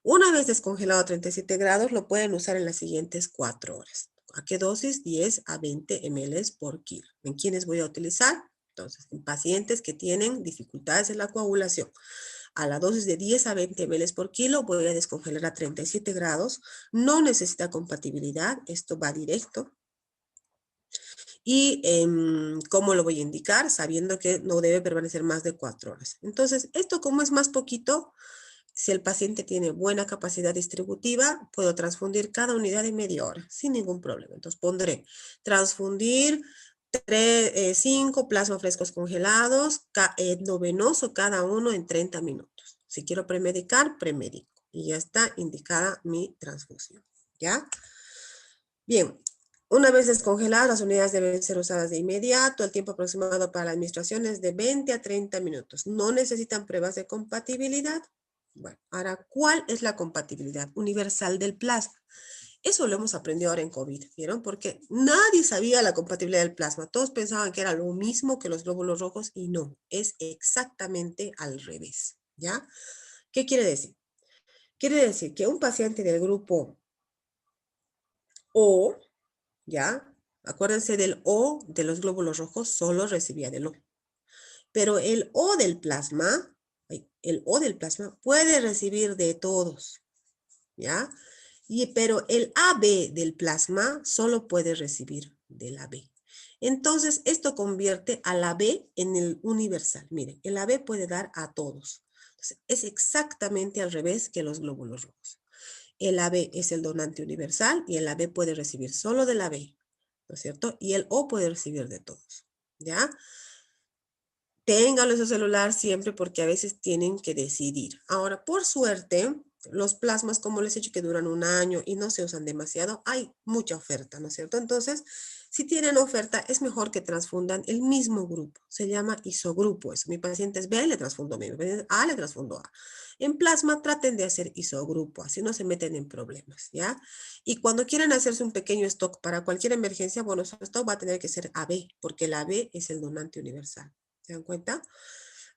Una vez descongelado a 37 grados, lo pueden usar en las siguientes 4 horas. ¿A qué dosis? 10 a 20 ml por kilo. ¿En quiénes voy a utilizar? Entonces, en pacientes que tienen dificultades en la coagulación. A la dosis de 10 a 20 ml por kilo voy a descongelar a 37 grados. No necesita compatibilidad, esto va directo. Y cómo lo voy a indicar, sabiendo que no debe permanecer más de 4 horas. Entonces, esto como es más poquito, si el paciente tiene buena capacidad distributiva, puedo transfundir cada unidad en media hora, sin ningún problema. Entonces pondré transfundir 5 plasmas frescos congelados, endovenoso cada uno en 30 minutos. Si quiero premedicar, premedico. Y ya está indicada mi transfusión, ¿ya? Bien, una vez descongeladas, las unidades deben ser usadas de inmediato. El tiempo aproximado para la administración es de 20 a 30 minutos. No necesitan pruebas de compatibilidad. Bueno, ahora, ¿cuál es la compatibilidad universal del plasma? Eso lo hemos aprendido ahora en COVID, ¿vieron? Porque nadie sabía la compatibilidad del plasma. Todos pensaban que era lo mismo que los glóbulos rojos y no, es exactamente al revés, ¿ya? ¿Qué quiere decir? Quiere decir que un paciente del grupo O, ¿ya? Acuérdense del O de los glóbulos rojos, solo recibía del O. Pero el O del plasma puede recibir de todos, ¿ya? Pero el AB del plasma solo puede recibir del AB. Entonces, esto convierte al AB en el universal. Miren, el AB puede dar a todos. Entonces, es exactamente al revés que los glóbulos rojos. El AB es el donante universal y el AB puede recibir solo del AB. ¿no es cierto? Y el O puede recibir de todos, ¿ya? Ténganlo en su celular siempre porque a veces tienen que decidir. Ahora, por suerte, los plasmas, como les he dicho, que duran un año y no se usan demasiado, hay mucha oferta, ¿no es cierto? Entonces, si tienen oferta, es mejor que transfundan el mismo grupo. Se llama isogrupo eso. Mi paciente es B, le transfundo B. Mi paciente es A, le transfundo A. En plasma, traten de hacer isogrupo, así no se meten en problemas, ¿ya? Y cuando quieran hacerse un pequeño stock para cualquier emergencia, bueno, su stock va a tener que ser AB, porque el AB es el donante universal. ¿Se dan cuenta?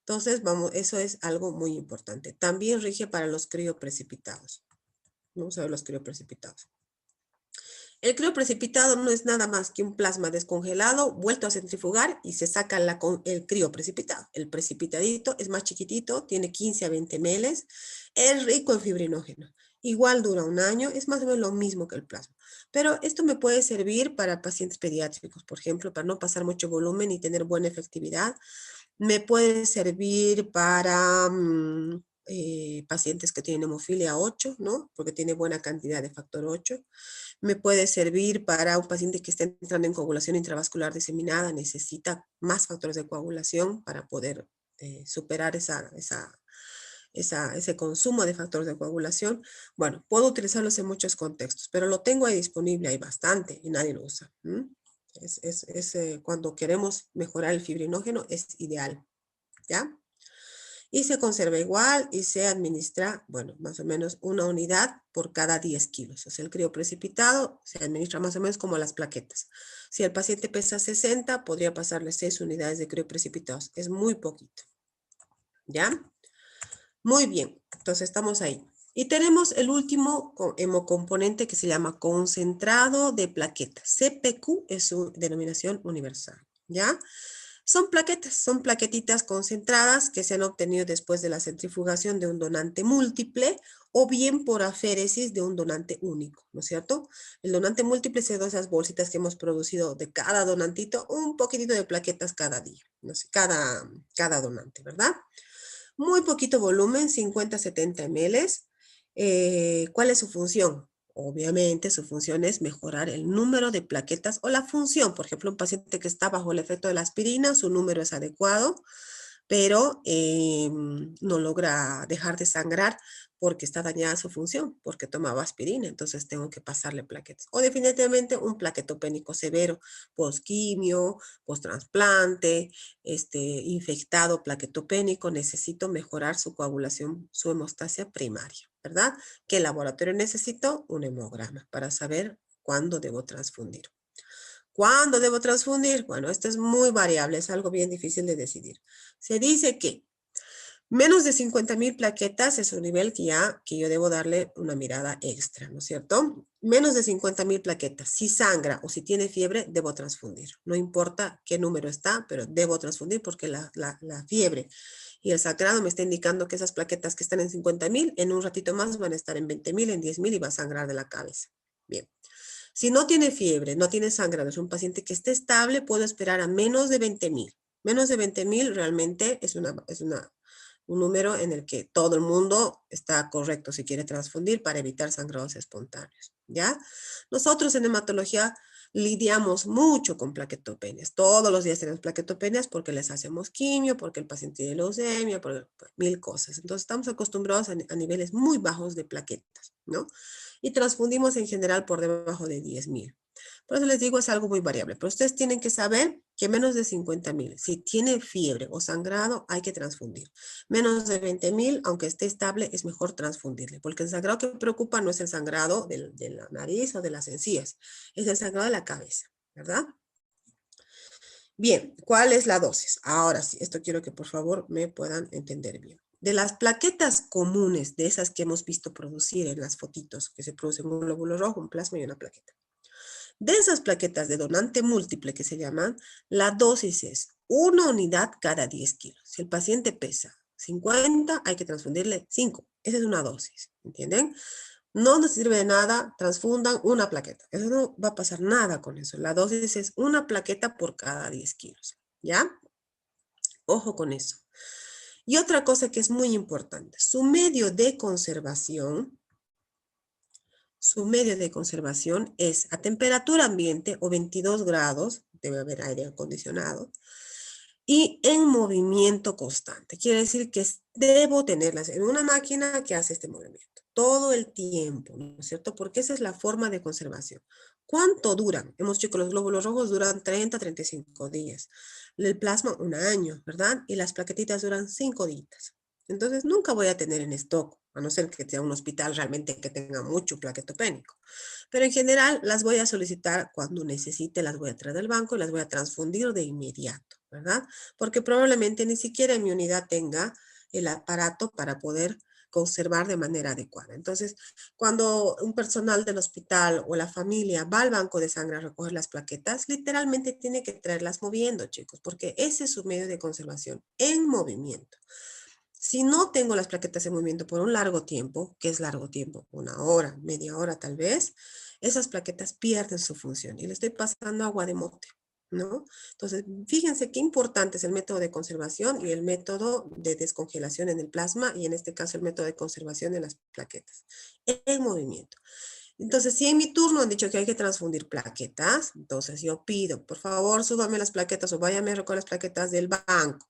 Entonces, vamos, eso es algo muy importante. También rige para los crioprecipitados. Vamos a ver los crioprecipitados. El crioprecipitado no es nada más que un plasma descongelado, vuelto a centrifugar y se saca el crioprecipitado. El precipitadito es más chiquitito, tiene 15 a 20 ml, es rico en fibrinógeno. Igual dura un año, es más o menos lo mismo que el plasma. Pero esto me puede servir para pacientes pediátricos, por ejemplo, para no pasar mucho volumen y tener buena efectividad. Me puede servir para pacientes que tienen hemofilia 8, ¿no? Porque tiene buena cantidad de factor 8. Me puede servir para un paciente que está entrando en coagulación intravascular diseminada, necesita más factores de coagulación para poder superar ese consumo de factores de coagulación. Bueno, puedo utilizarlos en muchos contextos, pero lo tengo ahí disponible, hay bastante y nadie lo usa. Cuando queremos mejorar el fibrinógeno es ideal, ¿ya? Y se conserva igual y se administra, bueno, más o menos una unidad por cada 10 kilos. O sea, el crioprecipitado se administra más o menos como las plaquetas. Si el paciente pesa 60, podría pasarle 6 unidades de crioprecipitados. Es muy poquito, ¿ya? Muy bien, entonces estamos ahí. Y tenemos el último hemocomponente que se llama concentrado de plaquetas. CPQ es su denominación universal, ¿ya? Son plaquetas, son plaquetitas concentradas que se han obtenido después de la centrifugación de un donante múltiple o bien por aféresis de un donante único, ¿no es cierto? El donante múltiple son esas bolsitas que hemos producido de cada donantito, un poquitito de plaquetas cada día, no sé, cada donante, ¿verdad? Muy poquito volumen, 50-70 ml. ¿Cuál es su función? Obviamente su función es mejorar el número de plaquetas o la función. Por ejemplo, un paciente que está bajo el efecto de la aspirina, su número es adecuado, pero no logra dejar de sangrar porque está dañada su función, porque tomaba aspirina, entonces tengo que pasarle plaquetas. O definitivamente un plaquetopénico severo, postquimio, posttransplante, infectado plaquetopénico, necesito mejorar su coagulación, su hemostasia primaria, ¿verdad? ¿Qué laboratorio necesito? Un hemograma para saber cuándo debo transfundir. ¿Cuándo debo transfundir? Bueno, esto es muy variable, es algo bien difícil de decidir. Se dice que menos de 50,000 plaquetas es un nivel que yo debo darle una mirada extra, ¿no es cierto? Menos de 50,000 plaquetas. Si sangra o si tiene fiebre, debo transfundir. No importa qué número está, pero debo transfundir porque la fiebre y el sangrado me está indicando que esas plaquetas que están en 50,000, en un ratito más van a estar en 20,000, en 10,000 y va a sangrar de la cabeza. Bien. Si no tiene fiebre, no tiene sangrado, es un paciente que esté estable, puedo esperar a menos de 20,000. Menos de 20,000 realmente es un número en el que todo el mundo está correcto si quiere transfundir para evitar sangrados espontáneos, ¿ya? Nosotros en hematología lidiamos mucho con plaquetopenias. Todos los días tenemos plaquetopenias porque les hacemos quimio, porque el paciente tiene leucemia, por mil cosas. Entonces estamos acostumbrados a niveles muy bajos de plaquetas, ¿no? Y transfundimos en general por debajo de 10,000. Por eso les digo, es algo muy variable. Pero ustedes tienen que saber que menos de 50,000, si tiene fiebre o sangrado, hay que transfundir. Menos de 20,000, aunque esté estable, es mejor transfundirle. Porque el sangrado que preocupa no es el sangrado de la nariz o de las encías, es el sangrado de la cabeza, ¿verdad? Bien, ¿cuál es la dosis? Ahora sí, esto quiero que por favor me puedan entender bien. De las plaquetas comunes, de esas que hemos visto producir en las fotitos, que se producen un glóbulo rojo, un plasma y una plaqueta. De esas plaquetas de donante múltiple que se llaman, la dosis es 1 unidad cada 10 kilos. Si el paciente pesa 50, hay que transfundirle 5. Esa es una dosis, ¿entienden? No nos sirve de nada, transfundan una plaqueta. Eso no va a pasar nada con eso. La dosis es una plaqueta por cada 10 kilos, ¿ya? Ojo con eso. Y otra cosa que es muy importante, su medio de conservación su medio de conservación es a temperatura ambiente o 22 grados, debe haber aire acondicionado, y en movimiento constante. Quiere decir que debo tenerlas en una máquina que hace este movimiento todo el tiempo, ¿no es cierto? Porque esa es la forma de conservación. ¿Cuánto duran? Hemos dicho que los glóbulos rojos duran 30 a 35 días. El plasma, un año, ¿verdad? Y las plaquetitas duran 5 días. Entonces, nunca voy a tener en stock, a no ser que sea un hospital realmente que tenga mucho plaquetopénico. Pero en general, las voy a solicitar cuando necesite, las voy a traer del banco y las voy a transfundir de inmediato, ¿verdad? Porque probablemente ni siquiera mi unidad tenga el aparato para poder conservar de manera adecuada. Entonces, cuando un personal del hospital o la familia va al banco de sangre a recoger las plaquetas, literalmente tiene que traerlas moviendo, chicos, porque ese es su medio de conservación, en movimiento. Si no tengo las plaquetas en movimiento por un largo tiempo, ¿qué es largo tiempo? Una hora, media hora tal vez, esas plaquetas pierden su función y le estoy pasando agua de mote, ¿no? Entonces, fíjense qué importante es el método de conservación y el método de descongelación en el plasma y en este caso el método de conservación en las plaquetas, en movimiento. Entonces, si en mi turno han dicho que hay que transfundir plaquetas, entonces yo pido, por favor, súbame las plaquetas o váyame a recoger las plaquetas del banco.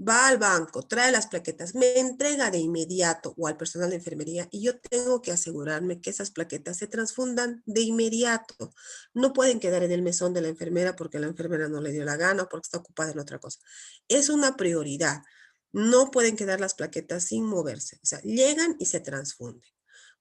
Va al banco, trae las plaquetas, me entrega de inmediato o al personal de enfermería y yo tengo que asegurarme que esas plaquetas se transfundan de inmediato. No pueden quedar en el mesón de la enfermera porque la enfermera no le dio la gana o porque está ocupada en otra cosa. Es una prioridad. No pueden quedar las plaquetas sin moverse. O sea, llegan y se transfunden.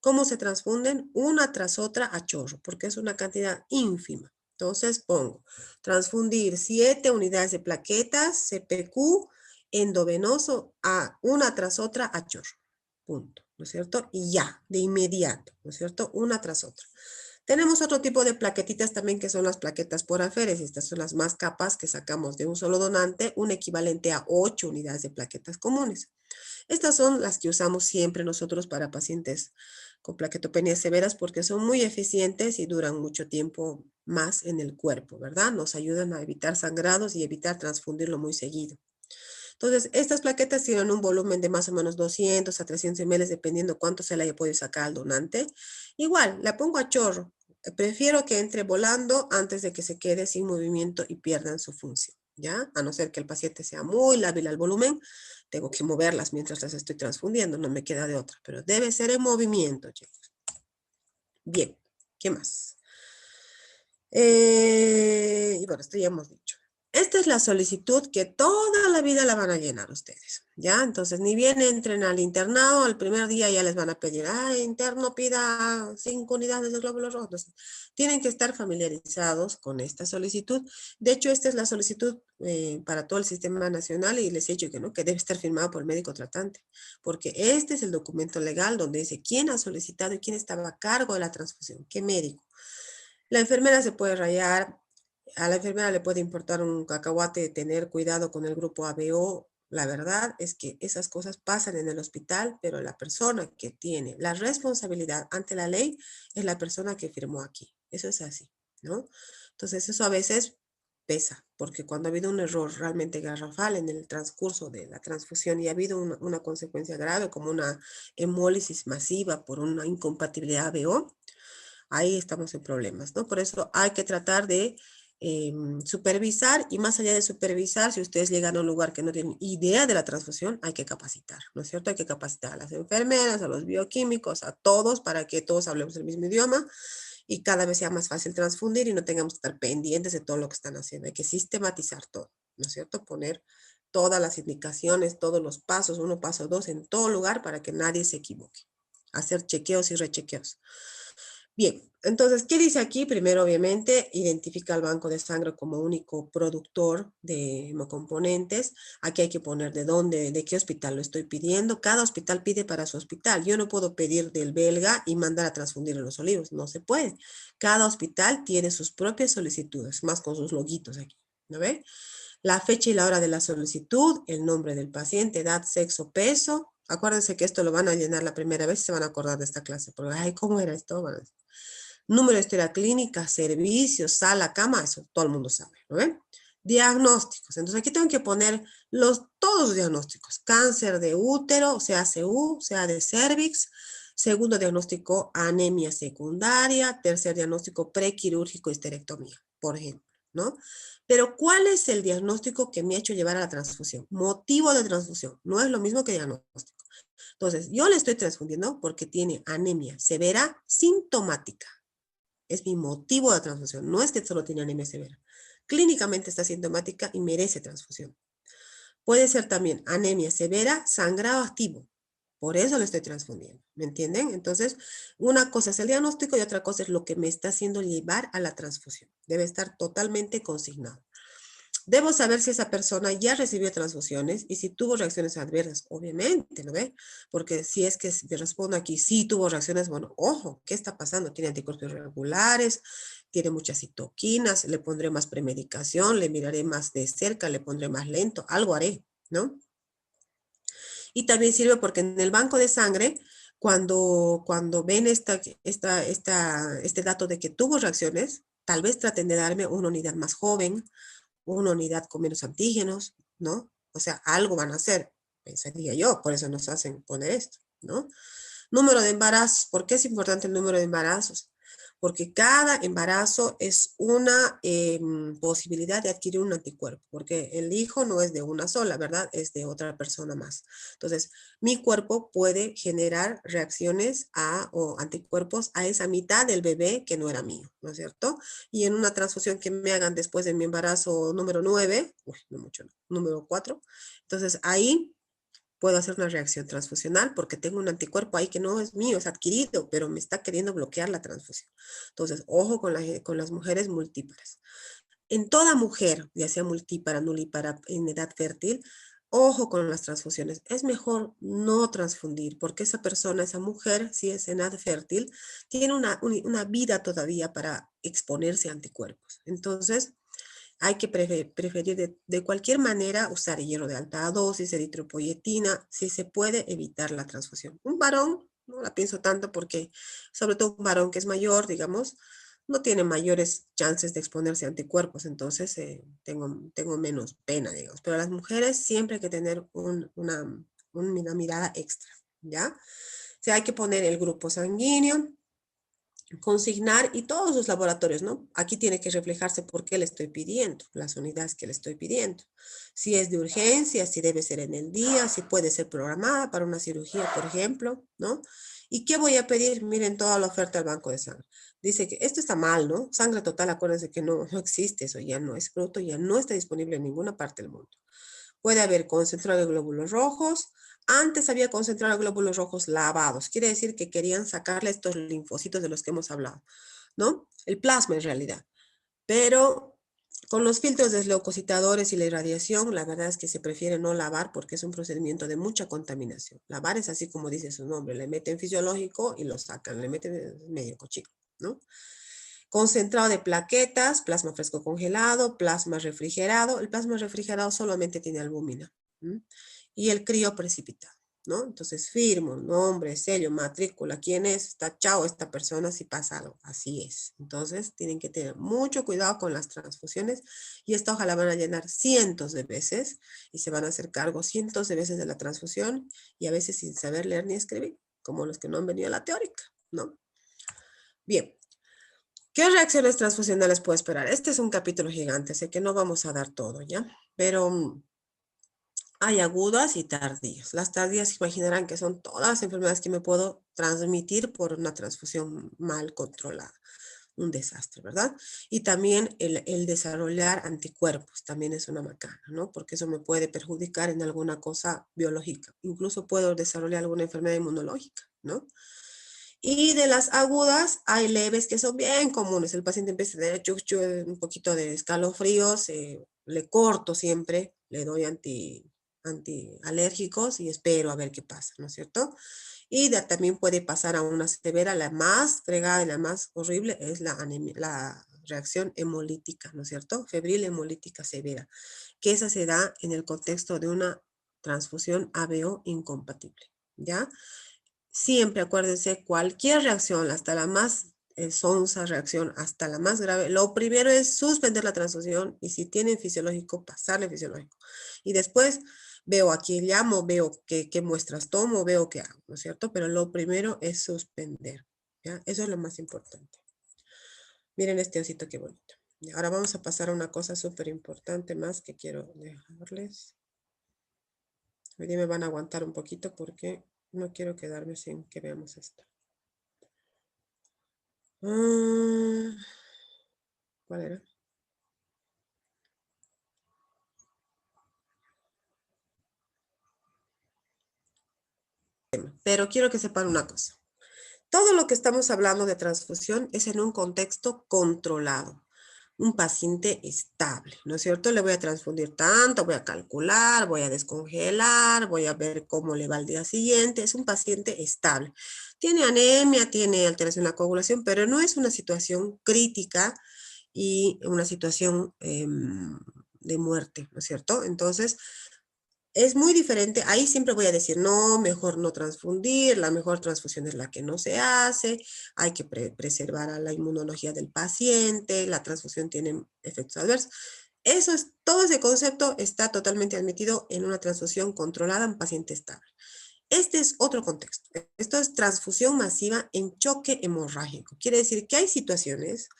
¿Cómo se transfunden? Una tras otra a chorro, porque es una cantidad ínfima. Entonces pongo, transfundir 7 unidades de plaquetas, CPQ, endovenoso, a una tras otra a chorro. Punto, ¿no es cierto? Y ya, de inmediato, ¿no es cierto? Una tras otra. Tenemos otro tipo de plaquetitas también que son las plaquetas por aféresis. Estas son las más capas que sacamos de un solo donante, un equivalente a 8 unidades de plaquetas comunes. Estas son las que usamos siempre nosotros para pacientes con plaquetopenias severas porque son muy eficientes y duran mucho tiempo más en el cuerpo, ¿verdad? Nos ayudan a evitar sangrados y evitar transfundirlo muy seguido. Entonces, estas plaquetas tienen un volumen de más o menos 200 a 300 ml, dependiendo cuánto se le haya podido sacar al donante. Igual, la pongo a chorro. Prefiero que entre volando antes de que se quede sin movimiento y pierdan su función, ¿ya? A no ser que el paciente sea muy lábil al volumen, tengo que moverlas mientras las estoy transfundiendo, no me queda de otra, pero debe ser en movimiento, chicos. Bien, ¿qué más? Y bueno, esto ya hemos dicho. Esta es la solicitud que toda la vida la van a llenar ustedes, ¿ya? Entonces, ni bien entren al internado, al primer día ya les van a pedir, interno pida 5 unidades de glóbulos rojos. Entonces, tienen que estar familiarizados con esta solicitud. De hecho, esta es la solicitud para todo el sistema nacional y les he dicho que no, que debe estar firmado por el médico tratante, porque este es el documento legal donde dice quién ha solicitado y quién estaba a cargo de la transfusión, qué médico. La enfermera se puede rayar, a la enfermera le puede importar un cacahuate, tener cuidado con el grupo ABO. La verdad es que esas cosas pasan en el hospital, pero la persona que tiene la responsabilidad ante la ley es la persona que firmó aquí. Eso es así, ¿no? Entonces eso a veces pesa, porque cuando ha habido un error realmente garrafal en el transcurso de la transfusión y ha habido una consecuencia grave como una hemólisis masiva por una incompatibilidad ABO, ahí estamos en problemas, ¿no? Por eso hay que tratar de supervisar y más allá de supervisar, si ustedes llegan a un lugar que no tienen idea de la transfusión, hay que capacitar, ¿no es cierto? Hay que capacitar a las enfermeras, a los bioquímicos, a todos para que todos hablemos el mismo idioma y cada vez sea más fácil transfundir y no tengamos que estar pendientes de todo lo que están haciendo. Hay que sistematizar todo, ¿no es cierto? Poner todas las indicaciones, todos los pasos, 1, paso 2, en todo lugar para que nadie se equivoque. Hacer chequeos y rechequeos. Bien, entonces, ¿qué dice aquí? Primero, obviamente, identifica al banco de sangre como único productor de hemocomponentes. Aquí hay que poner de dónde, de qué hospital lo estoy pidiendo. Cada hospital pide para su hospital. Yo no puedo pedir del belga y mandar a transfundir en Los Olivos. No se puede. Cada hospital tiene sus propias solicitudes, más con sus loguitos aquí. ¿No ve? La fecha y la hora de la solicitud, el nombre del paciente, edad, sexo, peso. Acuérdense que esto lo van a llenar la primera vez y se van a acordar de esta clase. Porque, ay, ¿cómo era esto? Bueno, número de historia clínica, servicios, sala, cama, eso todo el mundo sabe, ¿no ven? Diagnósticos. Entonces aquí tengo que poner todos los diagnósticos. Cáncer de útero, sea CU, sea de cervix, Segundo diagnóstico, anemia secundaria. Tercer diagnóstico, prequirúrgico, histerectomía, por ejemplo, ¿no? Pero ¿cuál es el diagnóstico que me ha hecho llevar a la transfusión? Motivo de transfusión, no es lo mismo que diagnóstico. Entonces, yo le estoy transfundiendo porque tiene anemia severa sintomática. Es mi motivo de transfusión, no es que solo tiene anemia severa. Clínicamente está sintomática y merece transfusión. Puede ser también anemia severa, sangrado activo. Por eso le estoy transfundiendo, ¿me entienden? Entonces, una cosa es el diagnóstico y otra cosa es lo que me está haciendo llevar a la transfusión. Debe estar totalmente consignado. Debo saber si esa persona ya recibió transfusiones y si tuvo reacciones adversas, obviamente, ¿no ve? Porque si es que me respondo aquí, sí tuvo reacciones, bueno, ojo, ¿qué está pasando? Tiene anticuerpos regulares, tiene muchas citoquinas, le pondré más premedicación, le miraré más de cerca, le pondré más lento, algo haré, ¿no? Y también sirve porque en el banco de sangre, cuando ven este dato de que tuvo reacciones, tal vez traten de darme una unidad más joven, una unidad con menos antígenos, ¿no? O sea, algo van a hacer, pensaría yo, por eso nos hacen poner esto, ¿no? Número de embarazos. ¿Por qué es importante el número de embarazos? Porque cada embarazo es una posibilidad de adquirir un anticuerpo, porque el hijo no es de una sola, ¿verdad? Es de otra persona más. Entonces, mi cuerpo puede generar reacciones o anticuerpos a esa mitad del bebé que no era mío, ¿no es cierto? Y en una transfusión que me hagan después de mi embarazo número 9, no mucho, no, número 4, entonces ahí puedo hacer una reacción transfusional porque tengo un anticuerpo ahí que no es mío, es adquirido, pero me está queriendo bloquear la transfusión. Entonces, ojo con las mujeres multíparas. En toda mujer, ya sea multípara, nulípara, en edad fértil, ojo con las transfusiones. Es mejor no transfundir porque esa persona, esa mujer, si es en edad fértil, tiene una vida todavía para exponerse a anticuerpos. Entonces, hay que preferir de cualquier manera usar hierro de alta dosis, eritropoyetina, si se puede evitar la transfusión. Un varón, no la pienso tanto porque, sobre todo un varón que es mayor, digamos, no tiene mayores chances de exponerse a anticuerpos, entonces tengo menos pena, digamos. Pero las mujeres siempre hay que tener una mirada extra, ¿ya? O sea, hay que poner el grupo sanguíneo, consignar y todos los laboratorios, ¿no? Aquí tiene que reflejarse por qué le estoy pidiendo, las unidades que le estoy pidiendo. Si es de urgencia, si debe ser en el día, si puede ser programada para una cirugía, por ejemplo, ¿no? ¿Y qué voy a pedir? Miren toda la oferta del banco de sangre. Dice que esto está mal, ¿no? Sangre total, acuérdense que no existe eso, ya no es producto, ya no está disponible en ninguna parte del mundo. Puede haber concentrado de glóbulos rojos. Antes había concentrado de glóbulos rojos lavados. Quiere decir que querían sacarle estos linfocitos de los que hemos hablado, ¿no? El plasma en realidad. Pero con los filtros desleucocitadores y la irradiación, la verdad es que se prefiere no lavar porque es un procedimiento de mucha contaminación. Lavar es así como dice su nombre, le meten fisiológico y lo sacan, le meten medio cochino, ¿no? Concentrado de plaquetas, plasma fresco congelado, plasma refrigerado. El plasma refrigerado solamente tiene albúmina. ¿Mm? Y el crío precipitado, ¿no? Entonces firmo, nombre, sello, matrícula, quién es, está chao esta persona si pasa algo. Así es. Entonces tienen que tener mucho cuidado con las transfusiones y esta hoja la van a llenar cientos de veces y se van a hacer cargo cientos de veces de la transfusión y a veces sin saber leer ni escribir, como los que no han venido a la teórica, ¿no? Bien. ¿Qué reacciones transfusionales puedo esperar? Este es un capítulo gigante, sé que no vamos a dar todo, ¿ya? Pero hay agudas y tardías. Las tardías imaginarán que son todas las enfermedades que me puedo transmitir por una transfusión mal controlada. Un desastre, ¿verdad? Y también el desarrollar anticuerpos también es una macana, ¿no? Porque eso me puede perjudicar en alguna cosa biológica. Incluso puedo desarrollar alguna enfermedad inmunológica, ¿no? Y de las agudas hay leves que son bien comunes. El paciente empieza a tener un poquito de escalofríos, le corto siempre, le doy antialérgicos y espero a ver qué pasa, ¿no es cierto? Y también puede pasar a una severa, la más fregada y la más horrible es la reacción hemolítica, ¿no es cierto? Febril hemolítica severa, que esa se da en el contexto de una transfusión ABO incompatible, ¿ya? Siempre acuérdense, cualquier reacción, hasta la más sonsa reacción, hasta la más grave, lo primero es suspender la transfusión y si tienen fisiológico, pasarle fisiológico. Y después Veo a quién llamo, veo qué muestras tomo, veo qué hago, ¿no es cierto? Pero lo primero es suspender, ¿ya? Eso es lo más importante. Miren este osito qué bonito. Y ahora vamos a pasar a una cosa súper importante más que quiero dejarles. Hoy día me van a aguantar un poquito porque no quiero quedarme sin que veamos esto. ¿Cuál era? Pero quiero que sepan una cosa. Todo lo que estamos hablando de transfusión es en un contexto controlado. Un paciente estable, ¿no es cierto? Le voy a transfundir tanto, voy a calcular, voy a descongelar, voy a ver cómo le va al día siguiente. Es un paciente estable. Tiene anemia, tiene alteración en la coagulación, pero no es una situación crítica y una situación de muerte, ¿no es cierto? Entonces, es muy diferente. Ahí siempre voy a decir, no, mejor no transfundir, la mejor transfusión es la que no se hace, hay que preservar a la inmunología del paciente, la transfusión tiene efectos adversos. Eso es, todo ese concepto está totalmente admitido en una transfusión controlada en paciente estable. Este es otro contexto. Esto es transfusión masiva en choque hemorrágico. Quiere decir que hay situaciones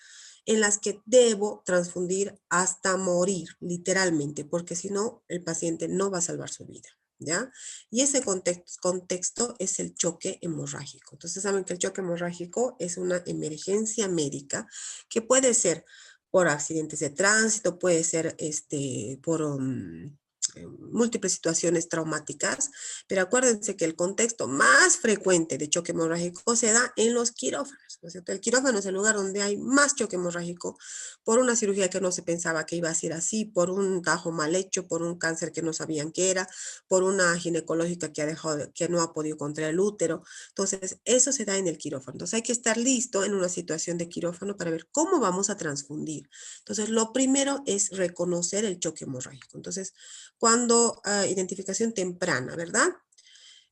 en las que debo transfundir hasta morir, literalmente, porque si no, el paciente no va a salvar su vida, ¿ya? Y ese contexto es el choque hemorrágico. Entonces, saben que el choque hemorrágico es una emergencia médica que puede ser por accidentes de tránsito, puede ser por múltiples situaciones traumáticas, pero acuérdense que el contexto más frecuente de choque hemorrágico se da en los quirófanos, ¿no es cierto? El quirófano es el lugar donde hay más choque hemorrágico por una cirugía que no se pensaba que iba a ser así, por un tajo mal hecho, por un cáncer que no sabían que era, por una ginecológica que no ha podido contraer el útero. Entonces, eso se da en el quirófano. Entonces, hay que estar listo en una situación de quirófano para ver cómo vamos a transfundir. Entonces, lo primero es reconocer el choque hemorrágico. Entonces, cuando identificación temprana, ¿verdad?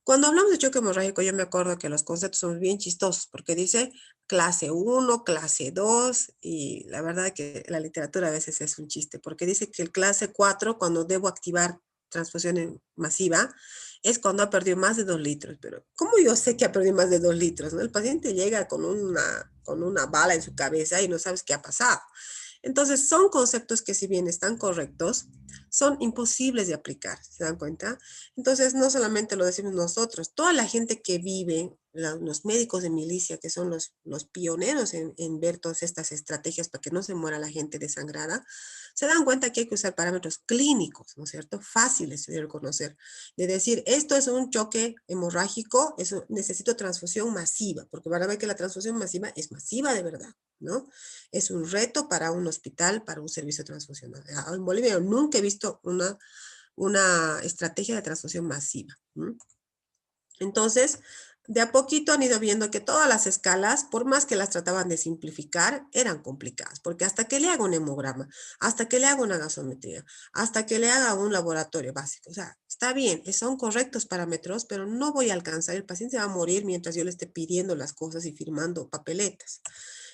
Cuando hablamos de choque hemorrágico, yo me acuerdo que los conceptos son bien chistosos porque dice clase 1, clase 2 y la verdad que la literatura a veces es un chiste porque dice que el clase 4, cuando debo activar transfusión masiva, es cuando ha perdido más de 2 litros. Pero ¿cómo yo sé que ha perdido más de 2 litros? ¿No? El paciente llega con una bala en su cabeza y no sabes qué ha pasado. Entonces, son conceptos que si bien están correctos, son imposibles de aplicar, ¿se dan cuenta? Entonces, no solamente lo decimos nosotros, toda la gente que vive, los médicos de milicia, que son los pioneros en ver todas estas estrategias para que no se muera la gente desangrada, se dan cuenta que hay que usar parámetros clínicos, ¿no es cierto? Fáciles de reconocer, de decir, esto es un choque hemorrágico, eso, necesito transfusión masiva, porque van a ver que la transfusión masiva es masiva de verdad, ¿no? Es un reto para un hospital, para un servicio transfusional. En Bolivia nunca he visto una estrategia de transfusión masiva. ¿Mm? Entonces, de a poquito han ido viendo que todas las escalas, por más que las trataban de simplificar, eran complicadas, porque hasta que le haga un hemograma, hasta que le haga una gasometría, hasta que le haga un laboratorio básico, o sea, está bien, son correctos parámetros, pero no voy a alcanzar, el paciente va a morir mientras yo le esté pidiendo las cosas y firmando papeletas.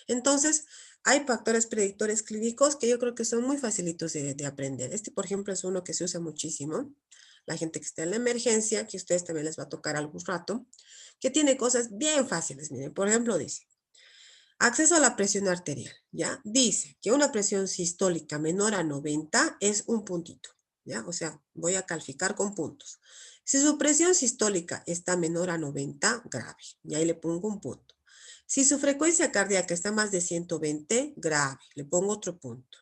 Entonces, hay factores predictores clínicos que yo creo que son muy facilitos de aprender. Este, por ejemplo, es uno que se usa muchísimo. La gente que está en la emergencia, que a ustedes también les va a tocar algún rato, que tiene cosas bien fáciles. Miren, por ejemplo, dice, acceso a la presión arterial, ¿ya? Dice que una presión sistólica menor a 90 es un puntito, ¿ya? O sea, voy a calificar con puntos. Si su presión sistólica está menor a 90, grave, y ahí le pongo un punto. Si su frecuencia cardíaca está más de 120, grave, le pongo otro punto.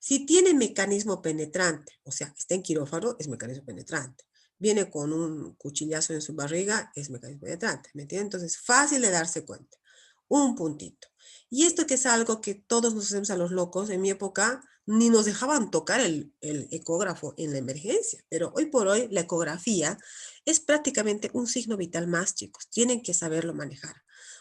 Si tiene mecanismo penetrante, o sea, está en quirófano, es mecanismo penetrante. Viene con un cuchillazo en su barriga, es mecanismo penetrante, ¿me entienden? Entonces, fácil de darse cuenta. Un puntito. Y esto que es algo que todos nos hacemos a los locos, en mi época ni nos dejaban tocar el ecógrafo en la emergencia, pero hoy por hoy la ecografía es prácticamente un signo vital más, chicos. Tienen que saberlo manejar.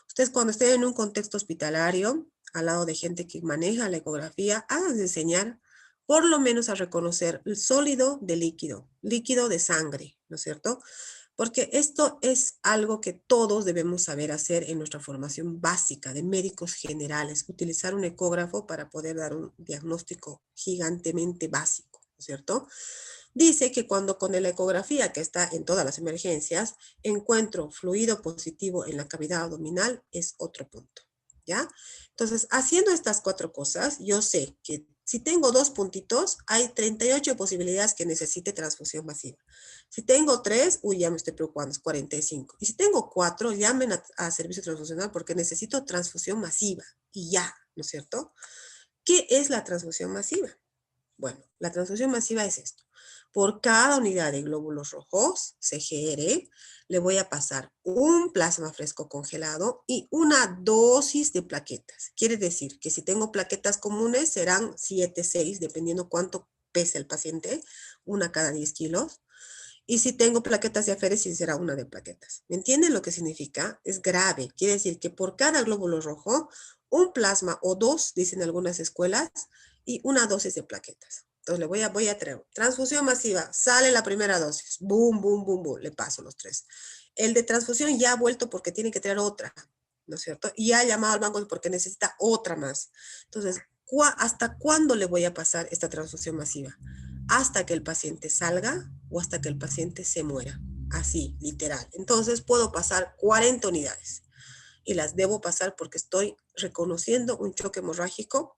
Ustedes cuando estén en un contexto hospitalario, al lado de gente que maneja la ecografía, háganse enseñar por lo menos a reconocer el sólido de líquido, líquido de sangre, ¿no es cierto? Porque esto es algo que todos debemos saber hacer en nuestra formación básica de médicos generales, utilizar un ecógrafo para poder dar un diagnóstico gigantemente básico. ¿no es cierto? Dice que cuando con la ecografía, que está en todas las emergencias, encuentro fluido positivo en la cavidad abdominal, es otro punto, ¿ya? Entonces, haciendo estas 4 cosas, yo sé que si tengo 2 puntitos, hay 38 posibilidades que necesite transfusión masiva. Si tengo 3, uy, ya me estoy preocupando, es 45. Y si tengo 4, llamen a servicio transfusional porque necesito transfusión masiva y ya, ¿no es cierto? ¿Qué es la transfusión masiva? Bueno, la transfusión masiva es esto. Por cada unidad de glóbulos rojos, CGR, le voy a pasar un plasma fresco congelado y una dosis de plaquetas. Quiere decir que si tengo plaquetas comunes serán 7, 6, dependiendo cuánto pese el paciente, una cada 10 kilos. Y si tengo plaquetas de aféresis, será una de plaquetas. ¿Me entienden lo que significa? Es grave. Quiere decir que por cada glóbulo rojo, un plasma o 2, dicen algunas escuelas, y una dosis de plaquetas. Entonces le voy a traer transfusión masiva, sale la primera dosis, boom, boom, boom, boom, le paso los 3. El de transfusión ya ha vuelto porque tiene que traer otra, ¿no es cierto? Y ha llamado al banco porque necesita otra más. Entonces, ¿hasta cuándo le voy a pasar esta transfusión masiva? Hasta que el paciente salga o hasta que el paciente se muera. Así, literal. Entonces puedo pasar 40 unidades y las debo pasar porque estoy reconociendo un choque hemorrágico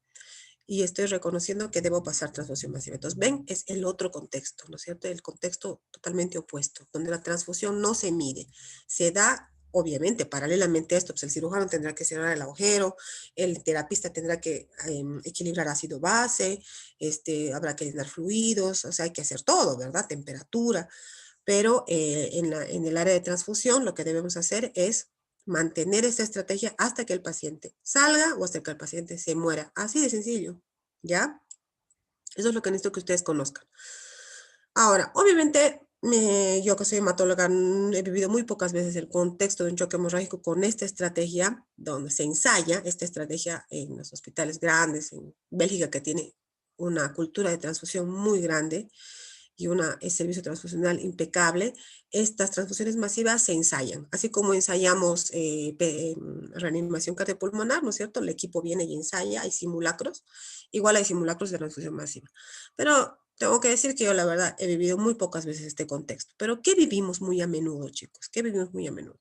y estoy reconociendo que debo pasar transfusión masiva. Entonces, ven, es el otro contexto, ¿no es cierto? El contexto totalmente opuesto, donde la transfusión no se mide, se da. Obviamente, paralelamente a esto, pues el cirujano tendrá que cerrar el agujero, el terapista tendrá que equilibrar ácido-base, habrá que llenar fluidos, o sea, hay que hacer todo, ¿verdad? Temperatura, pero en el área de transfusión lo que debemos hacer es mantener esta estrategia hasta que el paciente salga o hasta que el paciente se muera. Así de sencillo, ¿ya? Eso es lo que necesito que ustedes conozcan. Ahora, obviamente, yo que soy hematóloga, he vivido muy pocas veces el contexto de un choque hemorrágico con esta estrategia, donde se ensaya esta estrategia en los hospitales grandes, en Bélgica, que tiene una cultura de transfusión muy grande y un servicio transfusional impecable. Estas transfusiones masivas se ensayan, así como ensayamos reanimación cardiopulmonar, ¿no es cierto? El equipo viene y ensaya, hay simulacros, igual hay simulacros de transfusión masiva. Pero tengo que decir que yo la verdad he vivido muy pocas veces este contexto. Pero ¿qué vivimos muy a menudo, chicos? ¿Qué vivimos muy a menudo?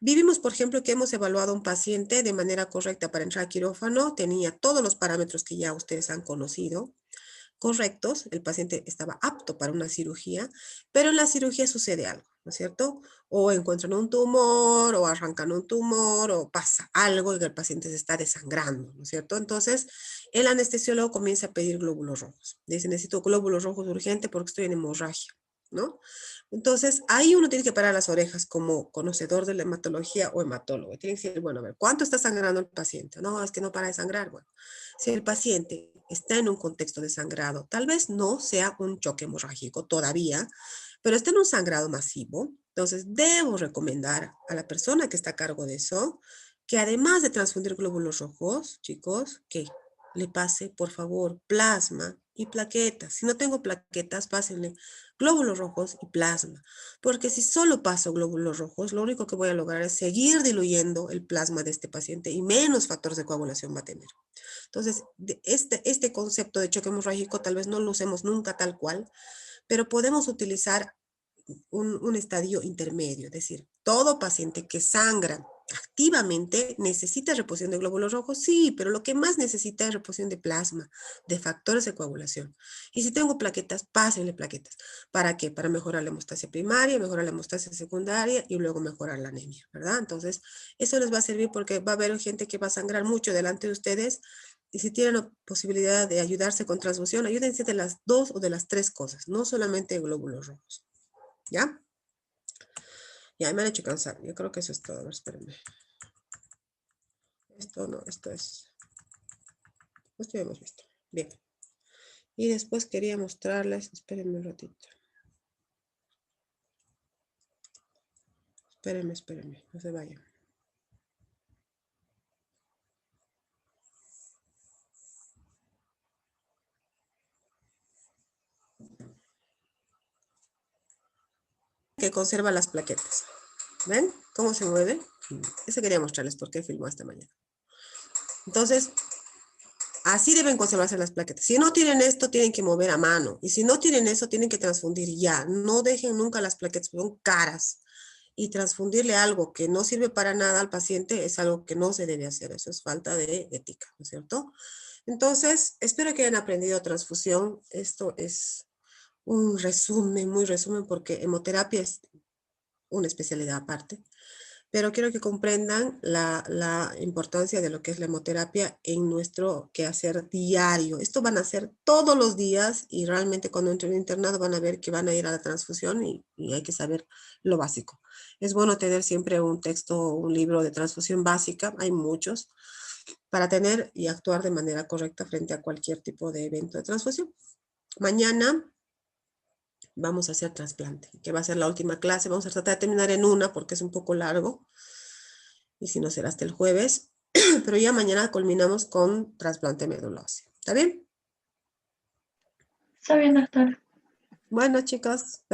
Vivimos, por ejemplo, que hemos evaluado a un paciente de manera correcta para entrar a quirófano, tenía todos los parámetros que ya ustedes han conocido, correctos, el paciente estaba apto para una cirugía, pero en la cirugía sucede algo, ¿no es cierto? O encuentran un tumor, o arrancan un tumor, o pasa algo y el paciente se está desangrando, ¿no es cierto? Entonces, el anestesiólogo comienza a pedir glóbulos rojos. Dice, necesito glóbulos rojos urgente porque estoy en hemorragia, ¿no? Entonces, ahí uno tiene que parar las orejas como conocedor de la hematología o hematólogo. Tiene que decir, bueno, a ver, ¿cuánto está sangrando el paciente? No, es que no para de sangrar. Bueno, si el paciente está en un contexto de sangrado, tal vez no sea un choque hemorrágico todavía, pero está en un sangrado masivo, entonces debo recomendar a la persona que está a cargo de eso que además de transfundir glóbulos rojos, chicos, que le pase, por favor, plasma y plaquetas. Si no tengo plaquetas, pásenle glóbulos rojos y plasma. Porque si solo paso glóbulos rojos, lo único que voy a lograr es seguir diluyendo el plasma de este paciente y menos factores de coagulación va a tener. Entonces, este concepto de choque hemorrágico tal vez no lo usemos nunca tal cual, pero podemos utilizar un estadio intermedio, es decir, todo paciente que sangra activamente necesita reposición de glóbulos rojos, sí, pero lo que más necesita es reposición de plasma, de factores de coagulación. Y si tengo plaquetas, pásenle plaquetas. ¿Para qué? Para mejorar la hemostasia primaria, mejorar la hemostasia secundaria y luego mejorar la anemia, ¿verdad? Entonces, eso les va a servir porque va a haber gente que va a sangrar mucho delante de ustedes y si tienen la posibilidad de ayudarse con transfusión, ayúdense de las 2 o de las 3 cosas, no solamente glóbulos rojos. ¿Ya? Ya me han hecho cansar. Yo creo que eso es todo. A ver, espérenme. Esto no, esto ya hemos visto. Bien. Y después quería mostrarles, espérenme un ratito. Espérenme, no se vayan. Que conserva las plaquetas. ¿Ven cómo se mueve? Eso quería mostrarles porque filmó esta mañana. Entonces, Así deben conservarse las plaquetas. Si no tienen esto, tienen que mover a mano. Y si no tienen eso, tienen que transfundir ya. No dejen nunca las plaquetas, son caras. Y transfundirle algo que no sirve para nada al paciente es algo que no se debe hacer. Eso es falta de ética, ¿no es cierto? Entonces, espero que hayan aprendido transfusión. Esto es un resumen, muy resumen, porque hemoterapia es una especialidad aparte. Pero quiero que comprendan la importancia de lo que es la hemoterapia en nuestro quehacer diario. Esto van a hacer todos los días y realmente cuando entren en internado van a ver que van a ir a la transfusión y hay que saber lo básico. Es bueno tener siempre un texto, un libro de transfusión básica, hay muchos, para tener y actuar de manera correcta frente a cualquier tipo de evento de transfusión. Mañana vamos a hacer trasplante, que va a ser la última clase. Vamos a tratar de terminar en una porque es un poco largo. Y si no será hasta el jueves, pero ya mañana culminamos con trasplante médula ósea. ¿Está bien? Está bien, doctor. Bueno, chicos,